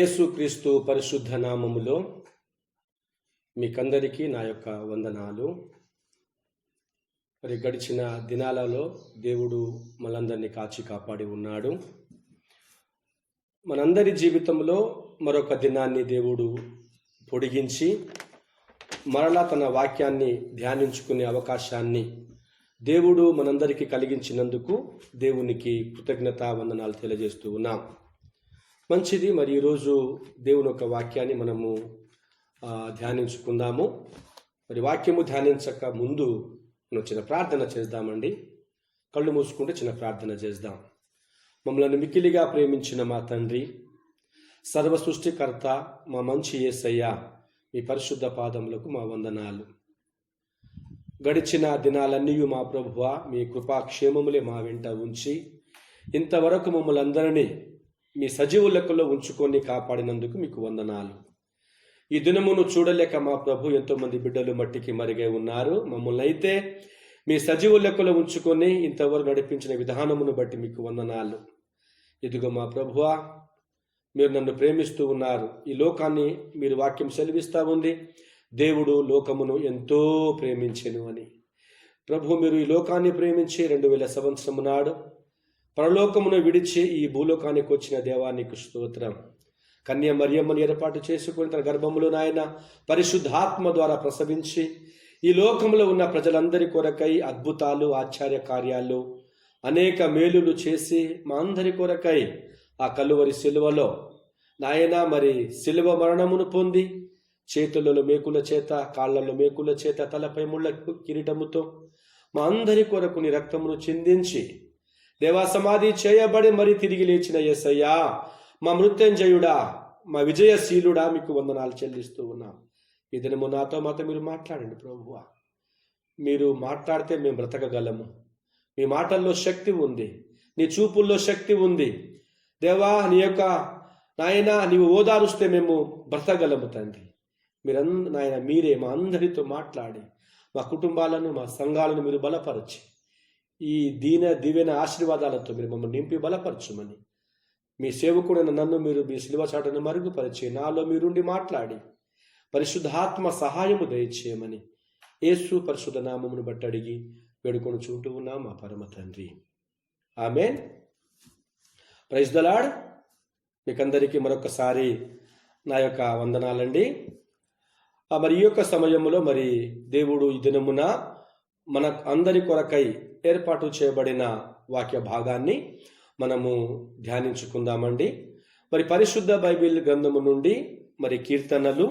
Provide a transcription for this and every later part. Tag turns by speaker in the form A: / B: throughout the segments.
A: యేసుక్రీస్తు పరిశుద్ధ నామములో మీకందరికీ నా యొక్క వందనాలు. మరి గడిచిన దినాలలో దేవుడు మనందరినీ కాచి కాపాడి ఉన్నాడు. మనందరి జీవితంలో మరొక దినాన్ని దేవుడు పొడిగించి మరలా తన వాక్యాన్ని ధ్యానించుకునే అవకాశాన్ని దేవుడు మనందరికీ కలిగించినందుకు దేవునికి కృతజ్ఞతా వందనాలు తెలియజేస్తూ ఉన్నాం. మంచిది. మరి ఈరోజు దేవుని యొక్క వాక్యాన్ని మనము ధ్యానించుకుందాము. మరి వాక్యము ధ్యానించక ముందు మనం చిన్న ప్రార్థన చేద్దామండి. కళ్ళు మూసుకుంటే చిన్న ప్రార్థన చేద్దాం. మమ్మల్ని మిక్కిలిగా ప్రేమించిన మా తండ్రి, సర్వ సృష్టికర్త, మా మంచి యేసయ్య, మీ పరిశుద్ధ పాదములకు మా వందనాలు. గడిచిన దినాలన్నీ మా ప్రభువా మీ కృపాక్షేమములే మా వెంట ఉంచి ఇంతవరకు మమ్మల్ని అందరినీ మీ సజీవ లెక్కలో ఉంచుకొని కాపాడినందుకు మీకు వందనాలు. ఈ దినమును చూడలేక మా ప్రభు ఎంతోమంది బిడ్డలు మట్టికి మరిగే ఉన్నారు. మమ్మల్ని అయితే మీ సజీవ లెక్కలో ఉంచుకొని ఇంతవరకు నడిపించిన విధానమును బట్టి మీకు వందనాలు. ఇదిగో మా ప్రభువా, మీరు నన్ను ప్రేమిస్తూ ఉన్నారు. ఈ లోకాన్ని మీరు వాక్యం సెలవిస్తూ ఉంది, దేవుడు లోకమును ఎంతో ప్రేమించెను అని. ప్రభు, మీరు ఈ లోకాన్ని ప్రేమించి 2000 సంవత్సరము నాడు పరలోకమును విడిచి ఈ భూలోకానికి వచ్చిన దేవానికి స్తోత్రం. కన్య మరియమ్మను ఏర్పాటు చేసుకుని తన గర్భములో నాయన పరిశుద్ధాత్మ ద్వారా ప్రసవించి ఈ లోకంలో ఉన్న ప్రజలందరి కొరకై అద్భుతాలు, ఆశ్చర్య కార్యాలు, అనేక మేలులు చేసి మా అందరి కొరకై ఆ కలువరి సిలువలో నాయన మరి సిలువ మరణమును పొంది చేతులలో మేకుల చేత, కాళ్లలో మేకుల చేత, తలపై ముళ్ళ కిరీటముతో మా అందరి కొరకు నీ రక్తమును చిందించి దేవా సమాధి చేయబడి మరి తిరిగి లేచిన యేసయ్యా, మా మృత్యుంజయుడా, మా విజయశీలుడా, మీకు వందనాలు చెల్లిస్తూ ఉన్నాం. ఈ దినము నాతో మాతో మీరు మాట్లాడండి ప్రభువా. మీరు మాట్లాడితే మేము బ్రతకగలము. మీ మాటల్లో శక్తి ఉంది, నీ చూపుల్లో శక్తి ఉంది. దేవా, నీ యొక్క నాయన నీవు ఓదారుస్తే మేము బ్రతకగలము తండ్రి. నాయన మీరే మా అందరితో మాట్లాడి మా కుటుంబాలను, మా సంఘాలను మీరు బలపరచి ఈ దీవెన ఆశీర్వాదాలతో మీరు మమ్మల్ని నింపి బలపరచుమని, మీ సేవకుడైన నన్ను మీరు మీ శిలువ చాటును మరుగుపరిచి నాలో మీరుండి మాట్లాడి పరిశుద్ధాత్మ సహాయము దయచేయమని యేసు పరిశుద్ధ నామమును బట్టి అడిగి వేడుకొని చూంటూ ఉన్నాం మా పరమ తండ్రి. ఆమేన్. Praise the lord. మీకందరికీ మరొకసారి నా యొక్క వందనాలండి. మరి ఈ యొక్క సమయంలో మరి దేవుడు ఈ దినమున మన అందరి కొరకై ఏర్పాటు చేయబడిన వాక్య భాగాన్ని మనము ధ్యానించుకుందామండి. మరి పరిశుద్ధ బైబిల్ గ్రంథము నుండి మరి కీర్తనలు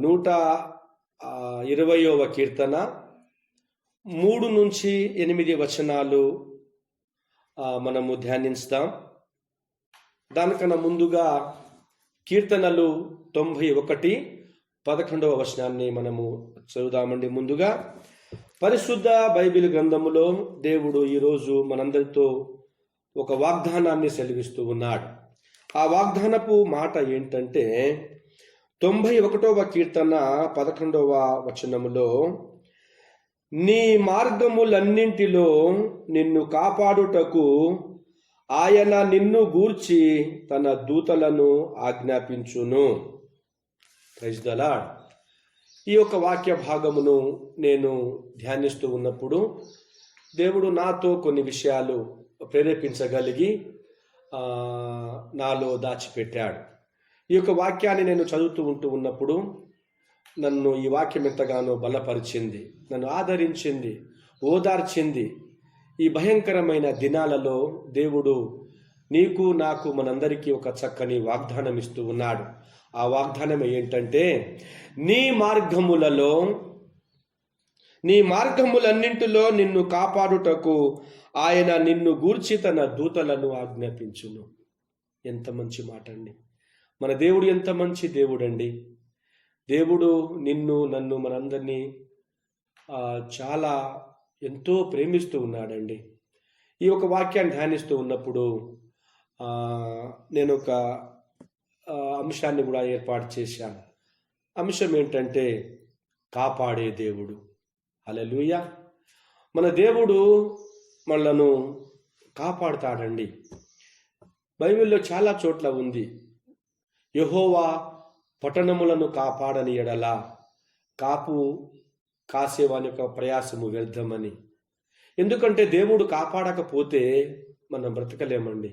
A: 120వ కీర్తన 3 నుంచి 8 వచనాలు మనము ధ్యానిస్తాం. దానికన్నా ముందుగా కీర్తనలు 91 11వ వచనాన్ని మనము చదువుదామండి. ముందుగా పరిశుద్ధ బైబిల్ గ్రంథములో దేవుడు ఈరోజు మనందరితో ఒక వాగ్దానాన్ని సెలవిస్తూ ఉన్నాడు. ఆ వాగ్దానపు మాట ఏంటంటే 91వ కీర్తన 11వ వచనములో, నీ మార్గములన్నింటిలో నిన్ను కాపాడుటకు ఆయన నిన్ను గూర్చి తన దూతలను ఆజ్ఞాపించును. Praise the lord. ఈ యొక్క వాక్య భాగమును నేను ధ్యానిస్తూ ఉన్నప్పుడు దేవుడు నాతో కొన్ని విషయాలు ప్రేరేపించగలిగి నాలో దాచిపెట్టాడు. ఈ యొక్క వాక్యాన్ని నేను చదువుతూ ఉన్నప్పుడు నన్ను ఈ వాక్యం ఎంతగానో బలపరిచింది, నన్ను ఆదరించింది, ఓదార్చింది. ఈ భయంకరమైన దినాలలో దేవుడు నీకు, నాకు, మనందరికీ ఒక చక్కని వాగ్దానం ఇస్తూ ఉన్నాడు. ఆ వాగ్దానం ఏంటంటే, నీ మార్గములన్నింటిలో నిన్ను కాపాడుటకు ఆయన నిన్ను గూర్చి తన దూతలను ఆజ్ఞాపించును. ఎంత మంచి మాట అండి. మన దేవుడు ఎంత మంచి దేవుడు అండి. దేవుడు నిన్ను, నన్ను, మనందరినీ చాలా ఎంతో ప్రేమిస్తూ ఉన్నాడండి. ఈ ఒక వాక్యాన్ని ధ్యానిస్తూ ఉన్నప్పుడు నేను ఒక అంశాన్ని కూడా ఏర్పాటు చేశాను. అంశం ఏంటంటే కాపాడే దేవుడు. హల్లెలూయా. మన దేవుడు మనలను కాపాడుతాడండి. బైబిల్లో చాలా చోట్ల ఉంది, యెహోవా పట్టణములను కాపాడని ఎడల కాపు కాసేవాని యొక్క ప్రయాసము వ్యర్థమని. ఎందుకంటే దేవుడు కాపాడకపోతే మనం బ్రతకలేమండి.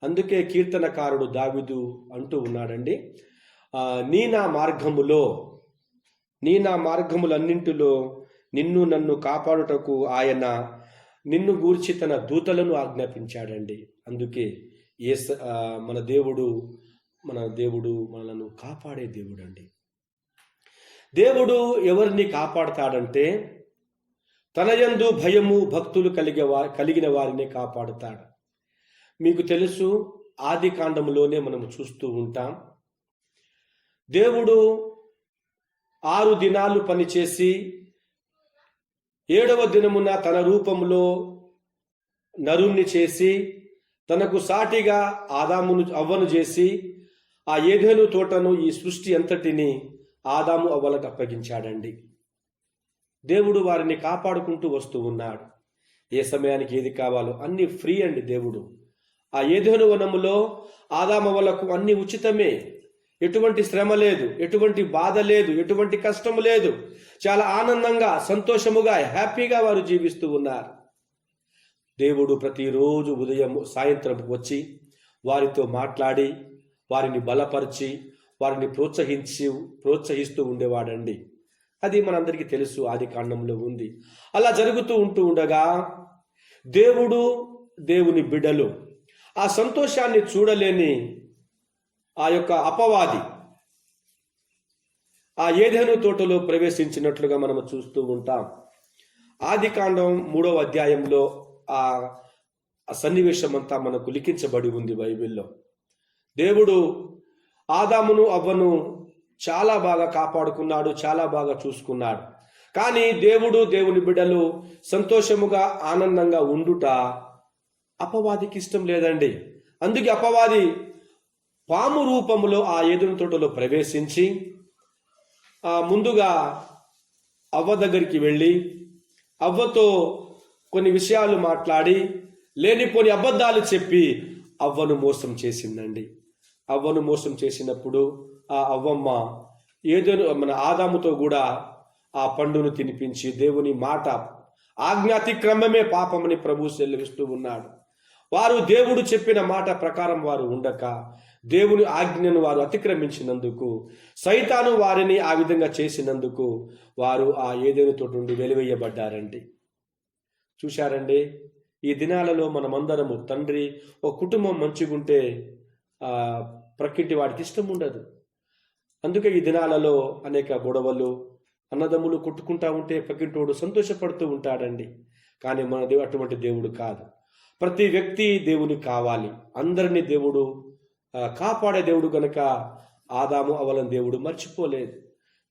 A: అందుకే కీర్తనకారుడు దావీదు అంటూ ఉన్నాడండి, నీ నా మార్గములన్నింటిలో నిన్ను నన్ను కాపాడుటకు ఆయన నిన్ను గూర్చి తన దూతలను ఆజ్ఞాపించాడండి. అందుకే మన దేవుడు మనలను కాపాడే దేవుడు అండి. దేవుడు ఎవరిని కాపాడుతాడంటే తన యందు భయము భక్తులు కలిగిన వారిని కాపాడుతాడు. మీకు తెలుసు, ఆది కాండములోనే మనము చూస్తూ ఉంటాం, దేవుడు 6 దినాలు పనిచేసి 7వ దినమున తన రూపంలో నరుణ్ణి చేసి తనకు సాటిగా అవ్వను చేసి ఆ ఏదెను తోటను, ఈ సృష్టి అంతటిని ఆదాము అవ్వలకు అప్పగించాడండి. దేవుడు వారిని కాపాడుకుంటూ వస్తూ ఉన్నాడు. ఏ సమయానికి ఏది కావాలో అన్ని ఫ్రీ అండి. దేవుడు ఆ ఏదెను వనములో ఆదామవ్వలకు అన్ని ఉచితమే, ఎటువంటి శ్రమ లేదు, ఎటువంటి బాధ లేదు, ఎటువంటి కష్టము లేదు. చాలా ఆనందంగా, సంతోషముగా, హ్యాపీగా వారు జీవిస్తూ ఉన్నారు. దేవుడు ప్రతిరోజు ఉదయం సాయంత్రం వచ్చి వారితో మాట్లాడి వారిని బలపరిచి వారిని ప్రోత్సహిస్తూ ఉండేవాడండి. అది మనందరికీ తెలుసు, ఆది కాండంలో ఉంది. అలా జరుగుతూ ఉండగా దేవుని బిడ్డలు ఆ సంతోషాన్ని చూడలేని ఆ యొక్క అపవాది ఆ ఏదెను తోటలో ప్రవేశించినట్లుగా మనం చూస్తూ ఉంటాం. ఆది కాండం 3వ అధ్యాయంలో ఆ సన్నివేశం అంతా మనకు లిఖించబడి ఉంది బైబిల్లో. దేవుడు ఆదామును అవ్వను చాలా బాగా కాపాడుకున్నాడు, చాలా బాగా చూసుకున్నాడు. కానీ దేవుని బిడ్డలు సంతోషముగా ఆనందంగా ఉండుట అపవాదికి ఇష్టం లేదండి. అందుకే అపవాది పాము రూపములో ఆ ఏదెను తోటలో ప్రవేశించి ముందుగా అవ్వ దగ్గరికి వెళ్ళి అవ్వతో కొన్ని విషయాలు మాట్లాడి లేనిపోని అబద్ధాలు చెప్పి అవ్వను మోసం చేసిందండి. అవ్వను మోసం చేసినప్పుడు ఆ అవ్వమ్మ మన ఆదాముతో కూడా ఆ పండును తినిపించి దేవుని మాట ఆజ్ఞాతిక్రమమే పాపమని ప్రభువు సెలవిస్తూ ఉన్నాడు. వారు దేవుడు చెప్పిన మాట ప్రకారం వారు ఉండక దేవుని ఆజ్ఞను వారు అతిక్రమించినందుకు, సైతాను వారిని ఆ విధంగా చేసినందుకు వారు ఆ ఏదెను తోట నుండి వెలివేయబడ్డారండి. చూశారండి, ఈ దినాలలో మనమందరము తండ్రి ఒక కుటుంబం మంచిగుంటే ప్రకృతి వాడికి ఇష్టం ఉండదు. అందుకే ఈ దినాలలో అనేక గొడవలు, అన్నదమ్ములు కొట్టుకుంటా ఉంటే పక్కింటోడు సంతోషపడుతూ ఉంటాడండి. కానీ మన దేవుడు అటువంటి దేవుడు కాదు. ప్రతి వ్యక్తి దేవుని కావాలి, అందరినీ దేవుడు కాపాడే దేవుడు కనుక ఆదాము అవ్వలను దేవుడు మర్చిపోలేదు.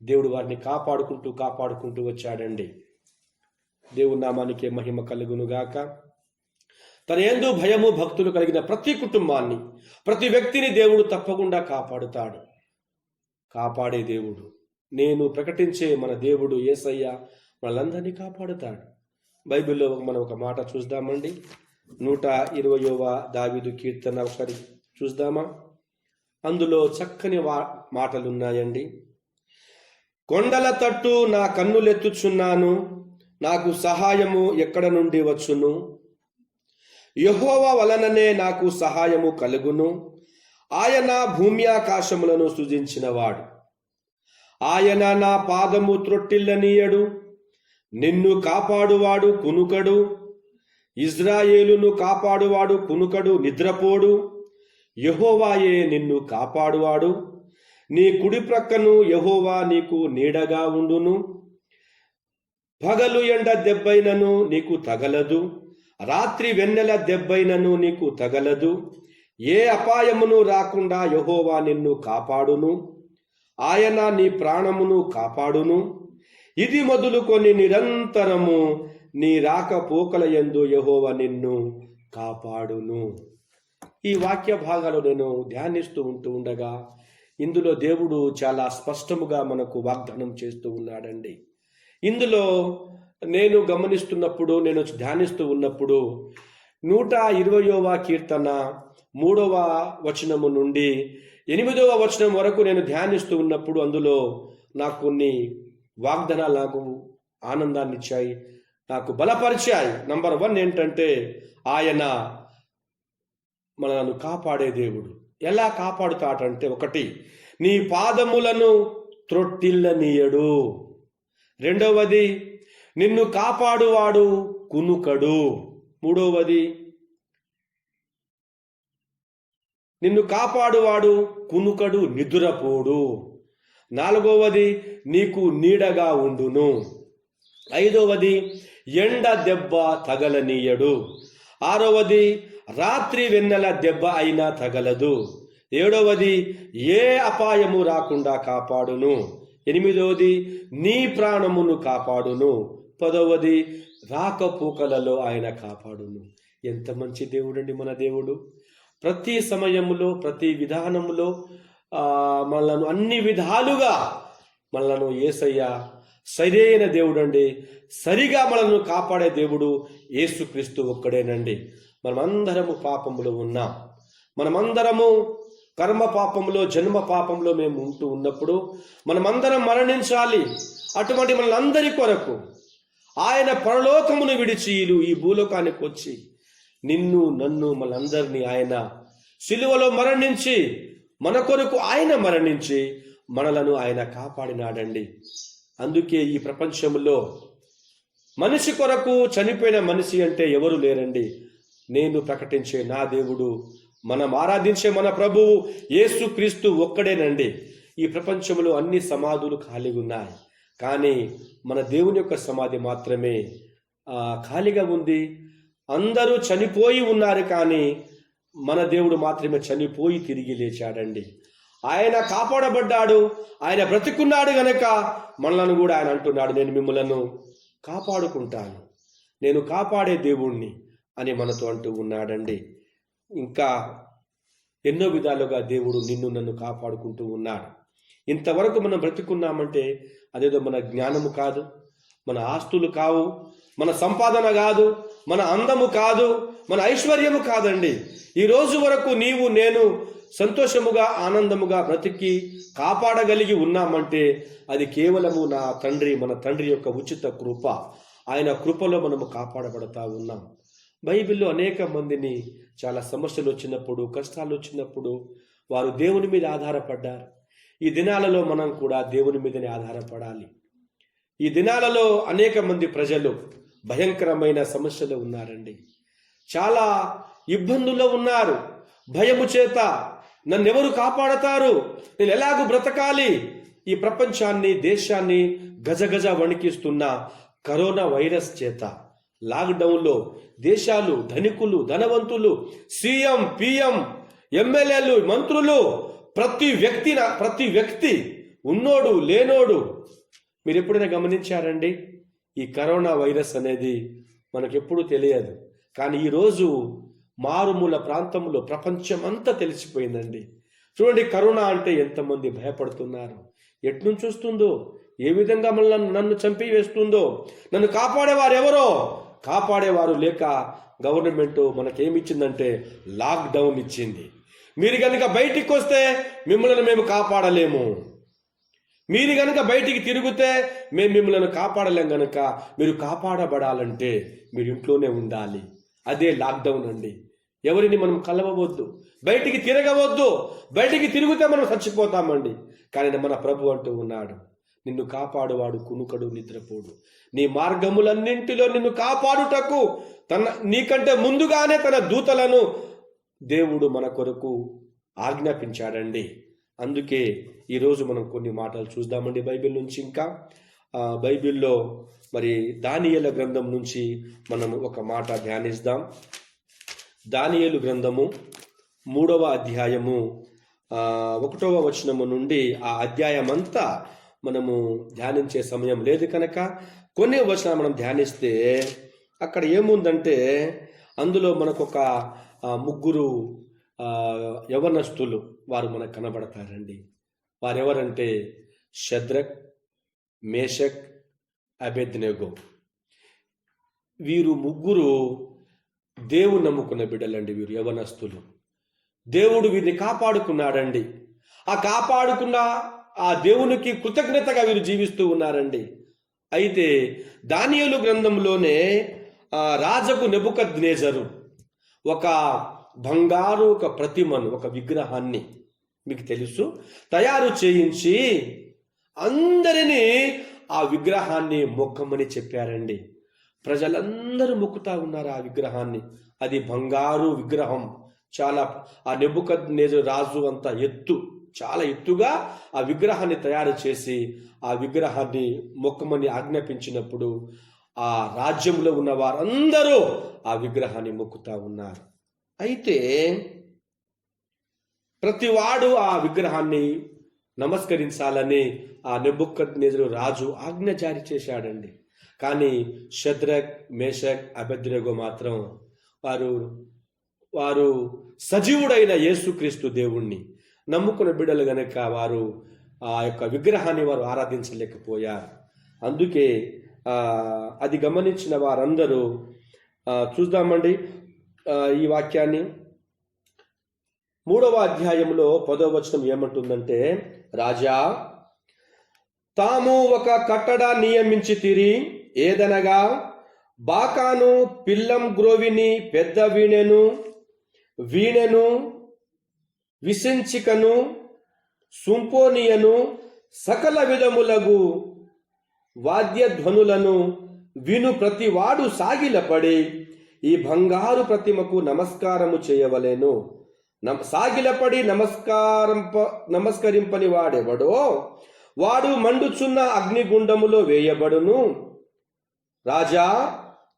A: దేవుడు వారిని కాపాడుకుంటూ వచ్చాడండి. దేవుని నామానికే మహిమ కలుగునుగాక. తన యందు భయము భక్తులు కలిగిన ప్రతి కుటుంబాన్ని, ప్రతి వ్యక్తిని దేవుడు తప్పకుండా కాపాడుతాడు. కాపాడే దేవుడు, నేను ప్రకటించే మన దేవుడు యేసయ్య మనలందరినీ కాపాడుతాడు. బైబిల్లో మనం ఒక మాట చూద్దామండి. 120వ దావీదు కీర్తన ఒకసారి చూద్దామా? అందులో చక్కని మాటలున్నాయండి. కొండల తట్టు నా కన్నులెత్తుచున్నాను, నాకు సహాయము ఎక్కడ నుండి వచ్చును? యెహోవా వలననే నాకు సహాయము కలుగును. ఆయన భూమి ఆకాశములను సృజించినవాడు. ఆయన నా పాదము త్రొట్టిల్లనీయడు. నిన్ను కాపాడువాడు కునుకడు. ఇజ్రాయేలును కాపాడువాడు కునుకడు, నిద్రపోడు. యెహోవాయే నిన్ను కాపాడువాడు. నీ కుడి ప్రక్కను యెహోవా నీకు నీడగా ఉండును. పగలు ఎండ దెబ్బైనను నీకు తగలదు, రాత్రి వెన్నెల దెబ్బైనను నీకు తగలదు. ఏ అపాయమును రాకుండా యెహోవా నిన్ను కాపాడును. ఆయన నీ ప్రాణమును కాపాడును. ఇది మొదలుకొని నిరంతరము నీ రాకపోకల యందు యెహోవా నిన్ను కాపాడును. ఈ వాక్య భాగాలు నేను ధ్యానిస్తూ ఉండగా ఇందులో దేవుడు చాలా స్పష్టముగా మనకు వాగ్దానం చేస్తూ ఉన్నాడండి. ఇందులో నేను గమనిస్తున్నప్పుడు, నేను ధ్యానిస్తూ ఉన్నప్పుడు 120వ కీర్తన 3వ వచనము నుండి 8వ వచనం వరకు నేను ధ్యానిస్తూ ఉన్నప్పుడు అందులో నాకు కొన్ని వాగ్దానాలు నాకు ఆనందాన్ని ఇచ్చాయి, నాకు బలపరిచాయి. నంబర్ 1 ఏంటంటే ఆయన మనల్ని కాపాడే దేవుడు. ఎలా కాపాడుతాడంటే, 1, నీ పాదములను త్రొట్టిల్లనీయడు. 2వది, నిన్ను కాపాడువాడు కునుకడు. 3వది, నిన్ను కాపాడువాడు కునుకడు, నిదురపోడు. 4వది, నీకు నీడగా ఉండును. 5వది, ఎండ దెబ్బ తగలనీయడు. 6వది, రాత్రి వెన్నెల దెబ్బ అయినా తగలదు. 7వది, ఏ అపాయము రాకుండా కాపాడును. 8వది, నీ ప్రాణమును కాపాడును. 10వది, రాకపోకలలో ఆయన కాపాడును. ఎంత మంచి దేవుడండి మన దేవుడు. ప్రతి సమయములో, ప్రతి విధానములో మనలను అన్ని విధాలుగా మనలను యేసయ్య సరైన దేవుడండి. సరిగా మనల్ని కాపాడే దేవుడు యేసుక్రీస్తు ఒక్కడేనండి. మనమందరము పాపములో ఉన్నాం. మనమందరము కర్మ పాపంలో, జన్మ పాపంలో మేము ఉంటూ ఉన్నప్పుడు మనమందరం మరణించాలి. అటువంటి మనందరి కొరకు ఆయన పరలోకమును విడిచి ఈ భూలోకానికి వచ్చి నిన్ను, నన్ను, మనందరినీ ఆయన సిలువలో మరణించి, మన కొరకు ఆయన మరణించి మనలను ఆయన కాపాడినాడండి. అందుకే ఈ ప్రపంచంలో మనిషి కొరకు చనిపోయిన మనిషి అంటే ఎవరు లేరండి. నేను ప్రకటించే నా దేవుడు, మనం ఆరాధించే మన ప్రభువు యేసుక్రీస్తు ఒక్కడేనండి. ఈ ప్రపంచంలో అన్ని సమాధులు ఖాళీగా ఉన్నాయి, కానీ మన దేవుని యొక్క సమాధి మాత్రమే ఖాళీగా ఉంది. అందరూ చనిపోయి ఉన్నారు, కానీ మన దేవుడు మాత్రమే చనిపోయి తిరిగి లేచాడండి. ఆయన కాపాడబడ్డాడు, ఆయన బ్రతికున్నాడు గనక మనలను కూడా ఆయన అంటున్నాడు, నేను మిమ్మలను కాపాడుకుంటాను, నేను కాపాడే దేవుణ్ణి అని మనతో అంటూ ఉన్నాడండి. ఇంకా ఎన్నో విధాలుగా దేవుడు నిన్ను, నన్ను కాపాడుకుంటూ ఉన్నాడు. ఇంతవరకు మనం బ్రతికున్నామంటే అదేదో మన జ్ఞానము కాదు, మన ఆస్తులు కావు, మన సంపాదన కాదు, మన అందము కాదు, మన ఐశ్వర్యము కాదండి. ఈ రోజు వరకు నీవు, నేను సంతోషముగా, ఆనందముగా బ్రతికి కాపాడగలిగి ఉన్నామంటే అది కేవలము నా తండ్రి, మన తండ్రి యొక్క ఉచిత కృప. ఆయన కృపలో మనము కాపాడబడతా ఉన్నాం. బైబిల్లో అనేక మందిని చాలా సమస్యలు వచ్చినప్పుడు, కష్టాలు వచ్చినప్పుడు వారు దేవుని మీద ఆధారపడ్డారు. ఈ దినాలలో మనం కూడా దేవుని మీదనే ఆధారపడాలి. ఈ దినాలలో అనేక మంది ప్రజలు భయంకరమైన సమస్యలు ఉన్నారండి. చాలా ఇబ్బందుల్లో ఉన్నారు. భయము చేత నన్నెవరు కాపాడతారు, నేను ఎలాగూ బ్రతకాలి? ఈ ప్రపంచాన్ని, దేశాన్ని గజగజ వణికిస్తున్న కరోనా వైరస్ చేత లాక్డౌన్లో దేశాలు, ధనికులు, ధనవంతులు, సీఎం, పిఎం, ఎమ్మెల్యేలు, మంత్రులు, ప్రతి వ్యక్తి ఉన్నోడు, లేనోడు, మీరు ఎప్పుడైనా గమనించారండి? ఈ కరోనా వైరస్ అనేది మనకెప్పుడు తెలియదు, కానీ ఈరోజు మారుమూల ప్రాంతంలో ప్రపంచం అంతా తెలిసిపోయిందండి. చూడండి, కరోనా అంటే ఎంతమంది భయపడుతున్నారు, ఎట్నుంచి వస్తుందో, ఏ విధంగా నన్ను చంపి వేస్తుందో. నన్ను కాపాడేవారు ఎవరో? కాపాడేవారు లేక గవర్నమెంట్ మనకేమిచ్చిందంటే లాక్డౌన్ ఇచ్చింది. మీరు కనుక బయటికి వస్తే మిమ్మల్ని మేము కాపాడలేము, మీరు కనుక బయటికి తిరిగితే మేము మిమ్మల్ని కాపాడలేం. కనుక మీరు కాపాడబడాలంటే మీరు ఇంట్లోనే ఉండాలి. అదే లాక్డౌన్ అండి. ఎవరిని మనం కలవవద్దు, బయటికి తిరగవద్దు. బయటికి తిరిగితే మనం చచ్చిపోతామండి. కానీ మన ప్రభు అంటూ ఉన్నాడు, నిన్ను కాపాడువాడు కునుకడు, నిద్రపోడు. నీ మార్గములన్నింటిలో నిన్ను కాపాడుటకు నీకంటే ముందుగానే తన దూతలను దేవుడు మన కొరకు ఆజ్ఞాపించాడండి. అందుకే ఈరోజు మనం కొన్ని మాటలు చూద్దామండి బైబిల్ నుంచి. ఇంకా బైబిల్లో మరి దానియేలు గ్రంథం నుంచి మనం ఒక మాట ధ్యానిద్దాం. దానియేలు గ్రంథము 3వ అధ్యాయము 1వ వచనము నుండి ఆ అధ్యాయం అంతా మనము ధ్యానించే సమయం లేదు కనుక కొన్ని వచనాలు మనం ధ్యానిస్తే అక్కడ ఏముందంటే, అందులో మనకొక 3 యవనస్తులు వారు మనకు కనబడతారండి. వారెవరంటే షద్రక్, మేషక్, అబేద్నెగో. వీరు 3 దేవుని నమ్ముకున్న బిడ్డలండి. వీరు యవనస్తులు. దేవుడు వీరిని కాపాడుకున్నాడండి. ఆ కాపాడుకున్న ఆ దేవునికి కృతజ్ఞతగా వీరు జీవిస్తూ ఉన్నారండి. అయితే దానియేలు గ్రంథంలోనే రాజకు నెబుకద్నెజరు ఒక బంగారు ఒక ప్రతిమను, ఒక విగ్రహాన్ని మీకు తెలుసు తయారు చేయించి అందరినీ ఆ విగ్రహాన్ని మొక్కమని చెప్పారండి. ప్రజలందరూ మొక్కుతా ఉన్నారు ఆ విగ్రహాన్ని. అది బంగారు విగ్రహం. చాలా ఆ నెబుకద్నెజరు రాజు అంత చాలా ఎత్తుగా ఆ విగ్రహాన్ని తయారు చేసి ఆ విగ్రహాన్ని మొక్కమని ఆజ్ఞాపించినప్పుడు ఆ రాజ్యంలో ఉన్న వారందరూ ఆ విగ్రహాన్ని మొక్కుతా ఉన్నారు. అయితే ప్రతివాడు ఆ విగ్రహాన్ని నమస్కరించాలని ఆ నెబుకద్నెజరు రాజు ఆజ్ఞ జారీ చేశాడండి. కానీ షద్రక్, మేషక్, అబేద్నెగో మాత్రం వారు సజీవుడైన యేసుక్రీస్తు దేవుణ్ణి నమ్ముకున్న బిడ్డలు గనక వారు ఆ యొక్క విగ్రహాన్ని వారు ఆరాధించలేకపోయారు. అందుకే అది గమనించిన వారందరూ చూద్దామండి ఈ వాక్యాన్ని. 3వ అధ్యాయంలో 10వ వచనం ఏమంటుందంటే, రాజా తాము ఒక కట్టడ నియమించి తిరి, ఏదనగా బాకాను, పిల్లం గ్రోవిని, పెద్ద వీణెను, విసంచికను, సుంపోనియను, సకల విధములగు వాద్యధ్వనులను విను ప్రతివాడు సాగిలపడి ఈ బంగారు ప్రతిమకు నమస్కారము చేయవలెను. సాగిలపడి నమస్కరింపని వాడెవడో వాడు మండుచున్న అగ్నిగుండములో వేయబడును. రాజా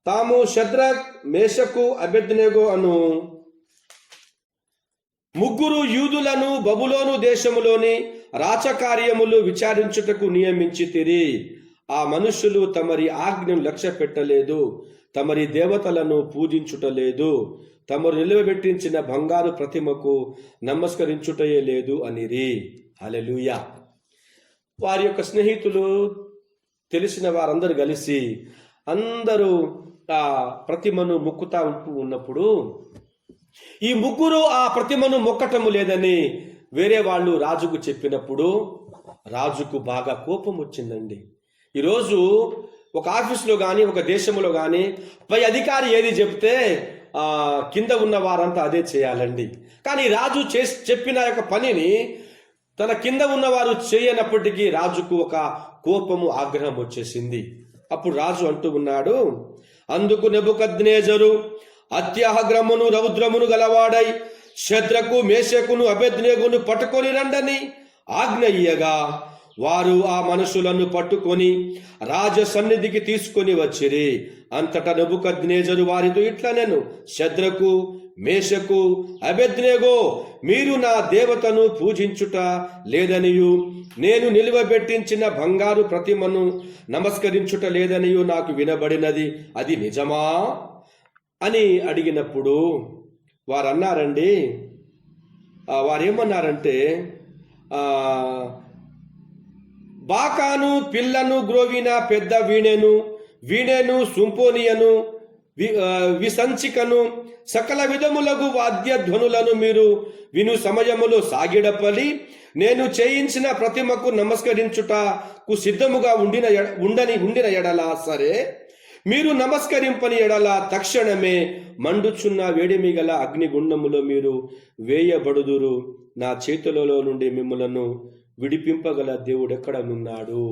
A: తాము షద్రక్, మేషకు, అబేద్నెగో అను 3 యూదులను బబులోను దేశములోని రాచకార్యములు విచారించుటకు నియమించితిరి. ఆ మనుష్యులు తమరి ఆజ్ఞను లక్ష్య పెట్టలేదు, తమరి దేవతలను పూజించుటలేదు, తమరు నిలువబెట్టించిన బంగారు ప్రతిమకు నమస్కరించుటయే లేదు అనిరి. హల్లెలూయా. వారి యొక్క స్నేహితులు, తెలిసిన వారందరూ కలిసి అందరూ ఆ ప్రతిమను మొక్కుతా ఉన్నప్పుడు ఈ 3 ఆ ప్రతిమను మొక్కటము లేదని వేరే వాళ్ళు రాజుకు చెప్పినప్పుడు రాజుకు బాగా కోపం వచ్చిందండి. ఈరోజు ఒక ఆఫీసులో కానీ, ఒక దేశంలో కానీ పై అధికారి ఏది చెప్తే కింద ఉన్న వారంతా అదే చేయాలండి. కానీ రాజు చెప్పిన యొక్క పనిని తన కింద ఉన్నవారు చేయనప్పటికీ రాజుకు ఒక కోపము, ఆగ్రహం వచ్చేసింది. అప్పుడు రాజు అంటూ ఉన్నాడు, అందుకు నెబుకద్నెజరు అత్యాగ్రహమును రౌద్రమును గలవాడై షద్రకు, మేషకును, అబేద్నెగోను పట్టుకొని రండని ఆజ్ఞ ఇయ్యగా వారు ఆ మనుషులను పట్టుకొని రాజ సన్నిధికి తీసుకొని వచ్చిరి. అంతటా నెబుకద్నెజరు వారితో ఇట్లనెను, షద్రకు, మేషకు, అబేద్నెగో, మీరు నా దేవతను పూజించుట లేదనియు నేను నిలువబెట్టించిన బంగారు ప్రతిమను నమస్కరించుట లేదనియు నాకు వినబడినది, అది నిజమా అని అడిగినప్పుడు వారన్నారండి, వారేమన్నారంటే, బాకాను, పిల్లను గ్రోవిన, పెద్ద వీణెను, సుంపోనియను, విసంచికను, సకల విధములగు వాద్యధ్వనులను మీరు విను సమయములో సాగిడపలి నేను చేయించిన ప్రతిమకు నమస్కరించుటకు సిద్ధముగా ఉండిన ఎడలా సరే, మీరు నమస్కరింపని ఎడల తక్షణమే మండుచున్న వేడిమి గల అగ్నిగుండములో మీరు వేయబడుదురు. నా చేతులలో నుండి మిమ్మలను విడిపింపగల దేవుడు ఎక్కడనున్నాడు?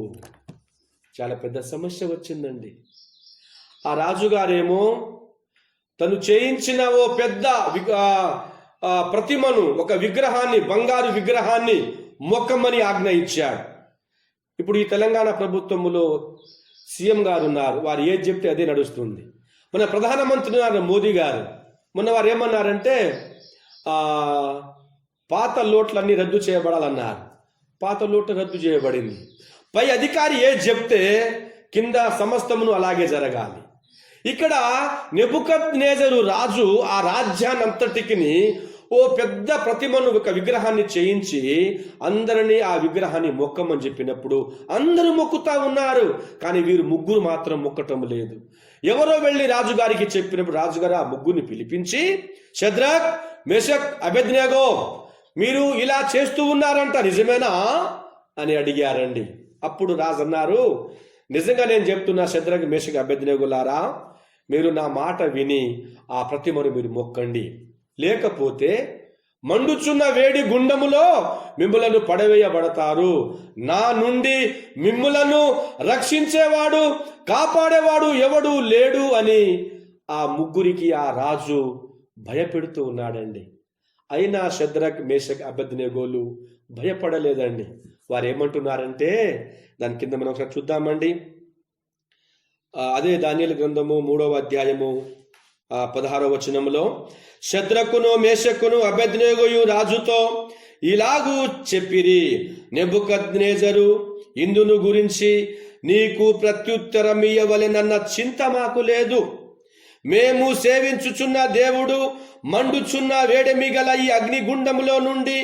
A: చాలా పెద్ద సమస్య వచ్చిందండి. ఆ రాజుగారేమో తను చేయించిన ఓ పెద్ద ప్రతిమను, ఒక విగ్రహాన్ని, బంగారు విగ్రహాన్ని మొక్కమని ఆజ్ఞ ఇచ్చాడు. ఇప్పుడు ఈ తెలంగాణ ప్రభుత్వంలో సీఎం గారు ఉన్నారు, వారు ఏది చెప్తే అదే నడుస్తుంది. మన ప్రధానమంత్రి మోదీ గారు మొన్న వారు ఏమన్నారంటే పాత లోట్లన్నీ రద్దు చేయబడాలన్నారు. పాత లోటు రద్దు చేయబడింది. పై అధికారి ఏది చెప్తే కింద సమస్తమును అలాగే జరగాలి. ఇక్కడ నెబుకద్నెజరు రాజు ఆ రాజ్యాన్నంతటికి ఓ పెద్ద ప్రతిమను, ఒక విగ్రహాన్ని చేయించి అందరినీ ఆ విగ్రహాన్ని మొక్కమని చెప్పినప్పుడు అందరూ మొక్కుతా ఉన్నారు. కానీ వీరు 3 మాత్రం మొక్కటం లేదు. ఎవరో వెళ్ళి రాజుగారికి చెప్పినప్పుడు రాజుగారు ఆ 3 పిలిపించి, షద్రక్, మేషక్ అబేద్నెగో, మీరు ఇలా చేస్తూ ఉన్నారంట, నిజమేనా అని అడిగారండి. అప్పుడు రాజు అన్నారు, నిజంగా నేను చెప్తున్నా షద్రక్ మేషక్ అబేద్నెగోలారా, మీరు నా మాట విని ఆ ప్రతిమను మీరు మొక్కండి, లేకపోతే మండుచున్న వేడి గుండములో మిమ్ములను పడవేయబడతారు. నా నుండి మిమ్ములను రక్షించేవాడు కాపాడేవాడు ఎవడు లేడు అని ఆ ముగ్గురికి ఆ రాజు భయపెడుతూ ఉన్నాడండి. అయినా షద్రక్ మేషక్ అబేద్నెగోలు భయపడలేదండి. వారు ఏమంటున్నారంటే, దాని కింద మనం ఒకసారి చూద్దామండి. అదే దానియేలు గ్రంథము 3వ అధ్యాయము 16వ వచనంలో, షద్రకును మేషకును అబేద్నెగోయు రాజుతో ఇలాగూ చెప్పిరి, నెబుకద్నెజరు, ఇందును గురించి నీకు ప్రత్యుత్తరం ఇయ్యవలెనన్న చింత మాకు లేదు. మేము సేవించుచున్న దేవుడు మండుచున్న వేడిమిగల ఈ అగ్నిగుండములో నుండి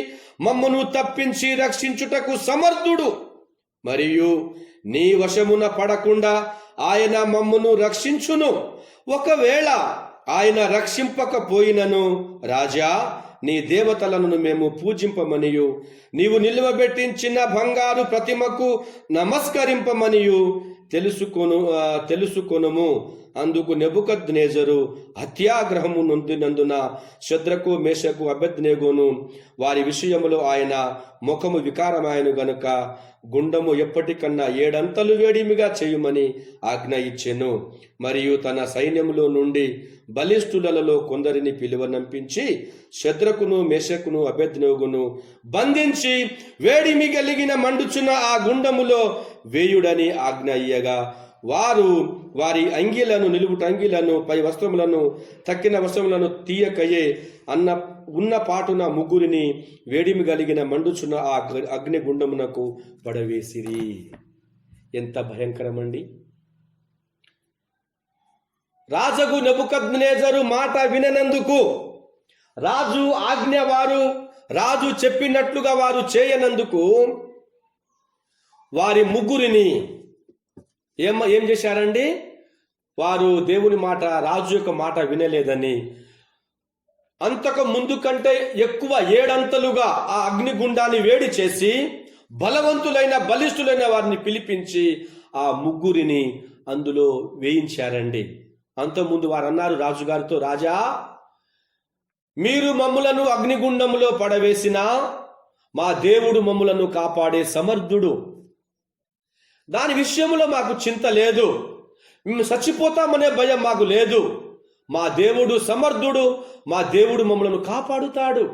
A: మమ్మను తప్పించి రక్షించుటకు సమర్థుడు, మరియు నీ వశమున పడకుండా ఆయన మమ్మను రక్షించును. ఒకవేళ ఆయన రక్షింపకపోయినను రాజా, నీ దేవతలను మేము పూజింపమనియు నీవు నిలువబెట్టించిన బంగారు ప్రతిమకు నమస్కరింపమనియు తెలుసుకొనుము. అందుకు నెబుకద్నెజరు అత్యాగ్రహము నొందినందున షద్రకు మేషకు అబేద్నెగోను వారి విషయములో ఆయన ముఖము వికారమాయను గనుక గుండము ఎప్పటికన్నా 7 అంతలు వేడిమిగా చేయుమని ఆజ్ఞ ఇచ్చెను. మరియు తన సైన్యములో నుండి బలిష్ఠులలో కొందరిని పిలువనంపించి షద్రకును మేషకును అబేద్నెగోను బంధించి వేడిమి కలిగిన మండుచున్న ఆ గుండములో వేయుడని ఆజ్ఞ ఇయ్యగా, వారు వారి అంగీలను, నిలువుట అంగీలను, పై వస్త్రములను, తక్కిన వస్త్రములను తీయకయే ఉన్న పాటున ముగ్గురిని వేడిమి కలిగిన మండుచున్న ఆ అగ్నిగుండమునకు పడవేసిరి. ఎంత భయంకరమండి! రాజగు నెబుకద్నెజరు మాట విననందుకు, రాజు ఆజ్ఞ రాజు చెప్పినట్లుగా వారు చేయనందుకు, వారి ముగ్గురిని ఏం చేశారండి? వారు దేవుని మాట, రాజు యొక్క మాట వినలేదని అంతకు ముందు కంటే ఎక్కువ 7 అంతలుగా ఆ అగ్నిగుండాన్ని వేడి చేసి బలవంతులైన బలిష్ఠులైన వారిని పిలిపించి ఆ ముగ్గురిని అందులో వేయించారండి. అంతకుముందు వారు అన్నారు రాజుగారితో, రాజా, మీరు మమ్ములను అగ్నిగుండములో పడవేసినా మా దేవుడు మమ్ములను కాపాడే సమర్థుడు, దాని విషయంలో మాకు చింత లేదు, మేము చచ్చిపోతామనే భయం మాకు లేదు. మా దేవుడు సమర్థుడు, మా దేవుడు మమ్మలను కాపాడుతాడు.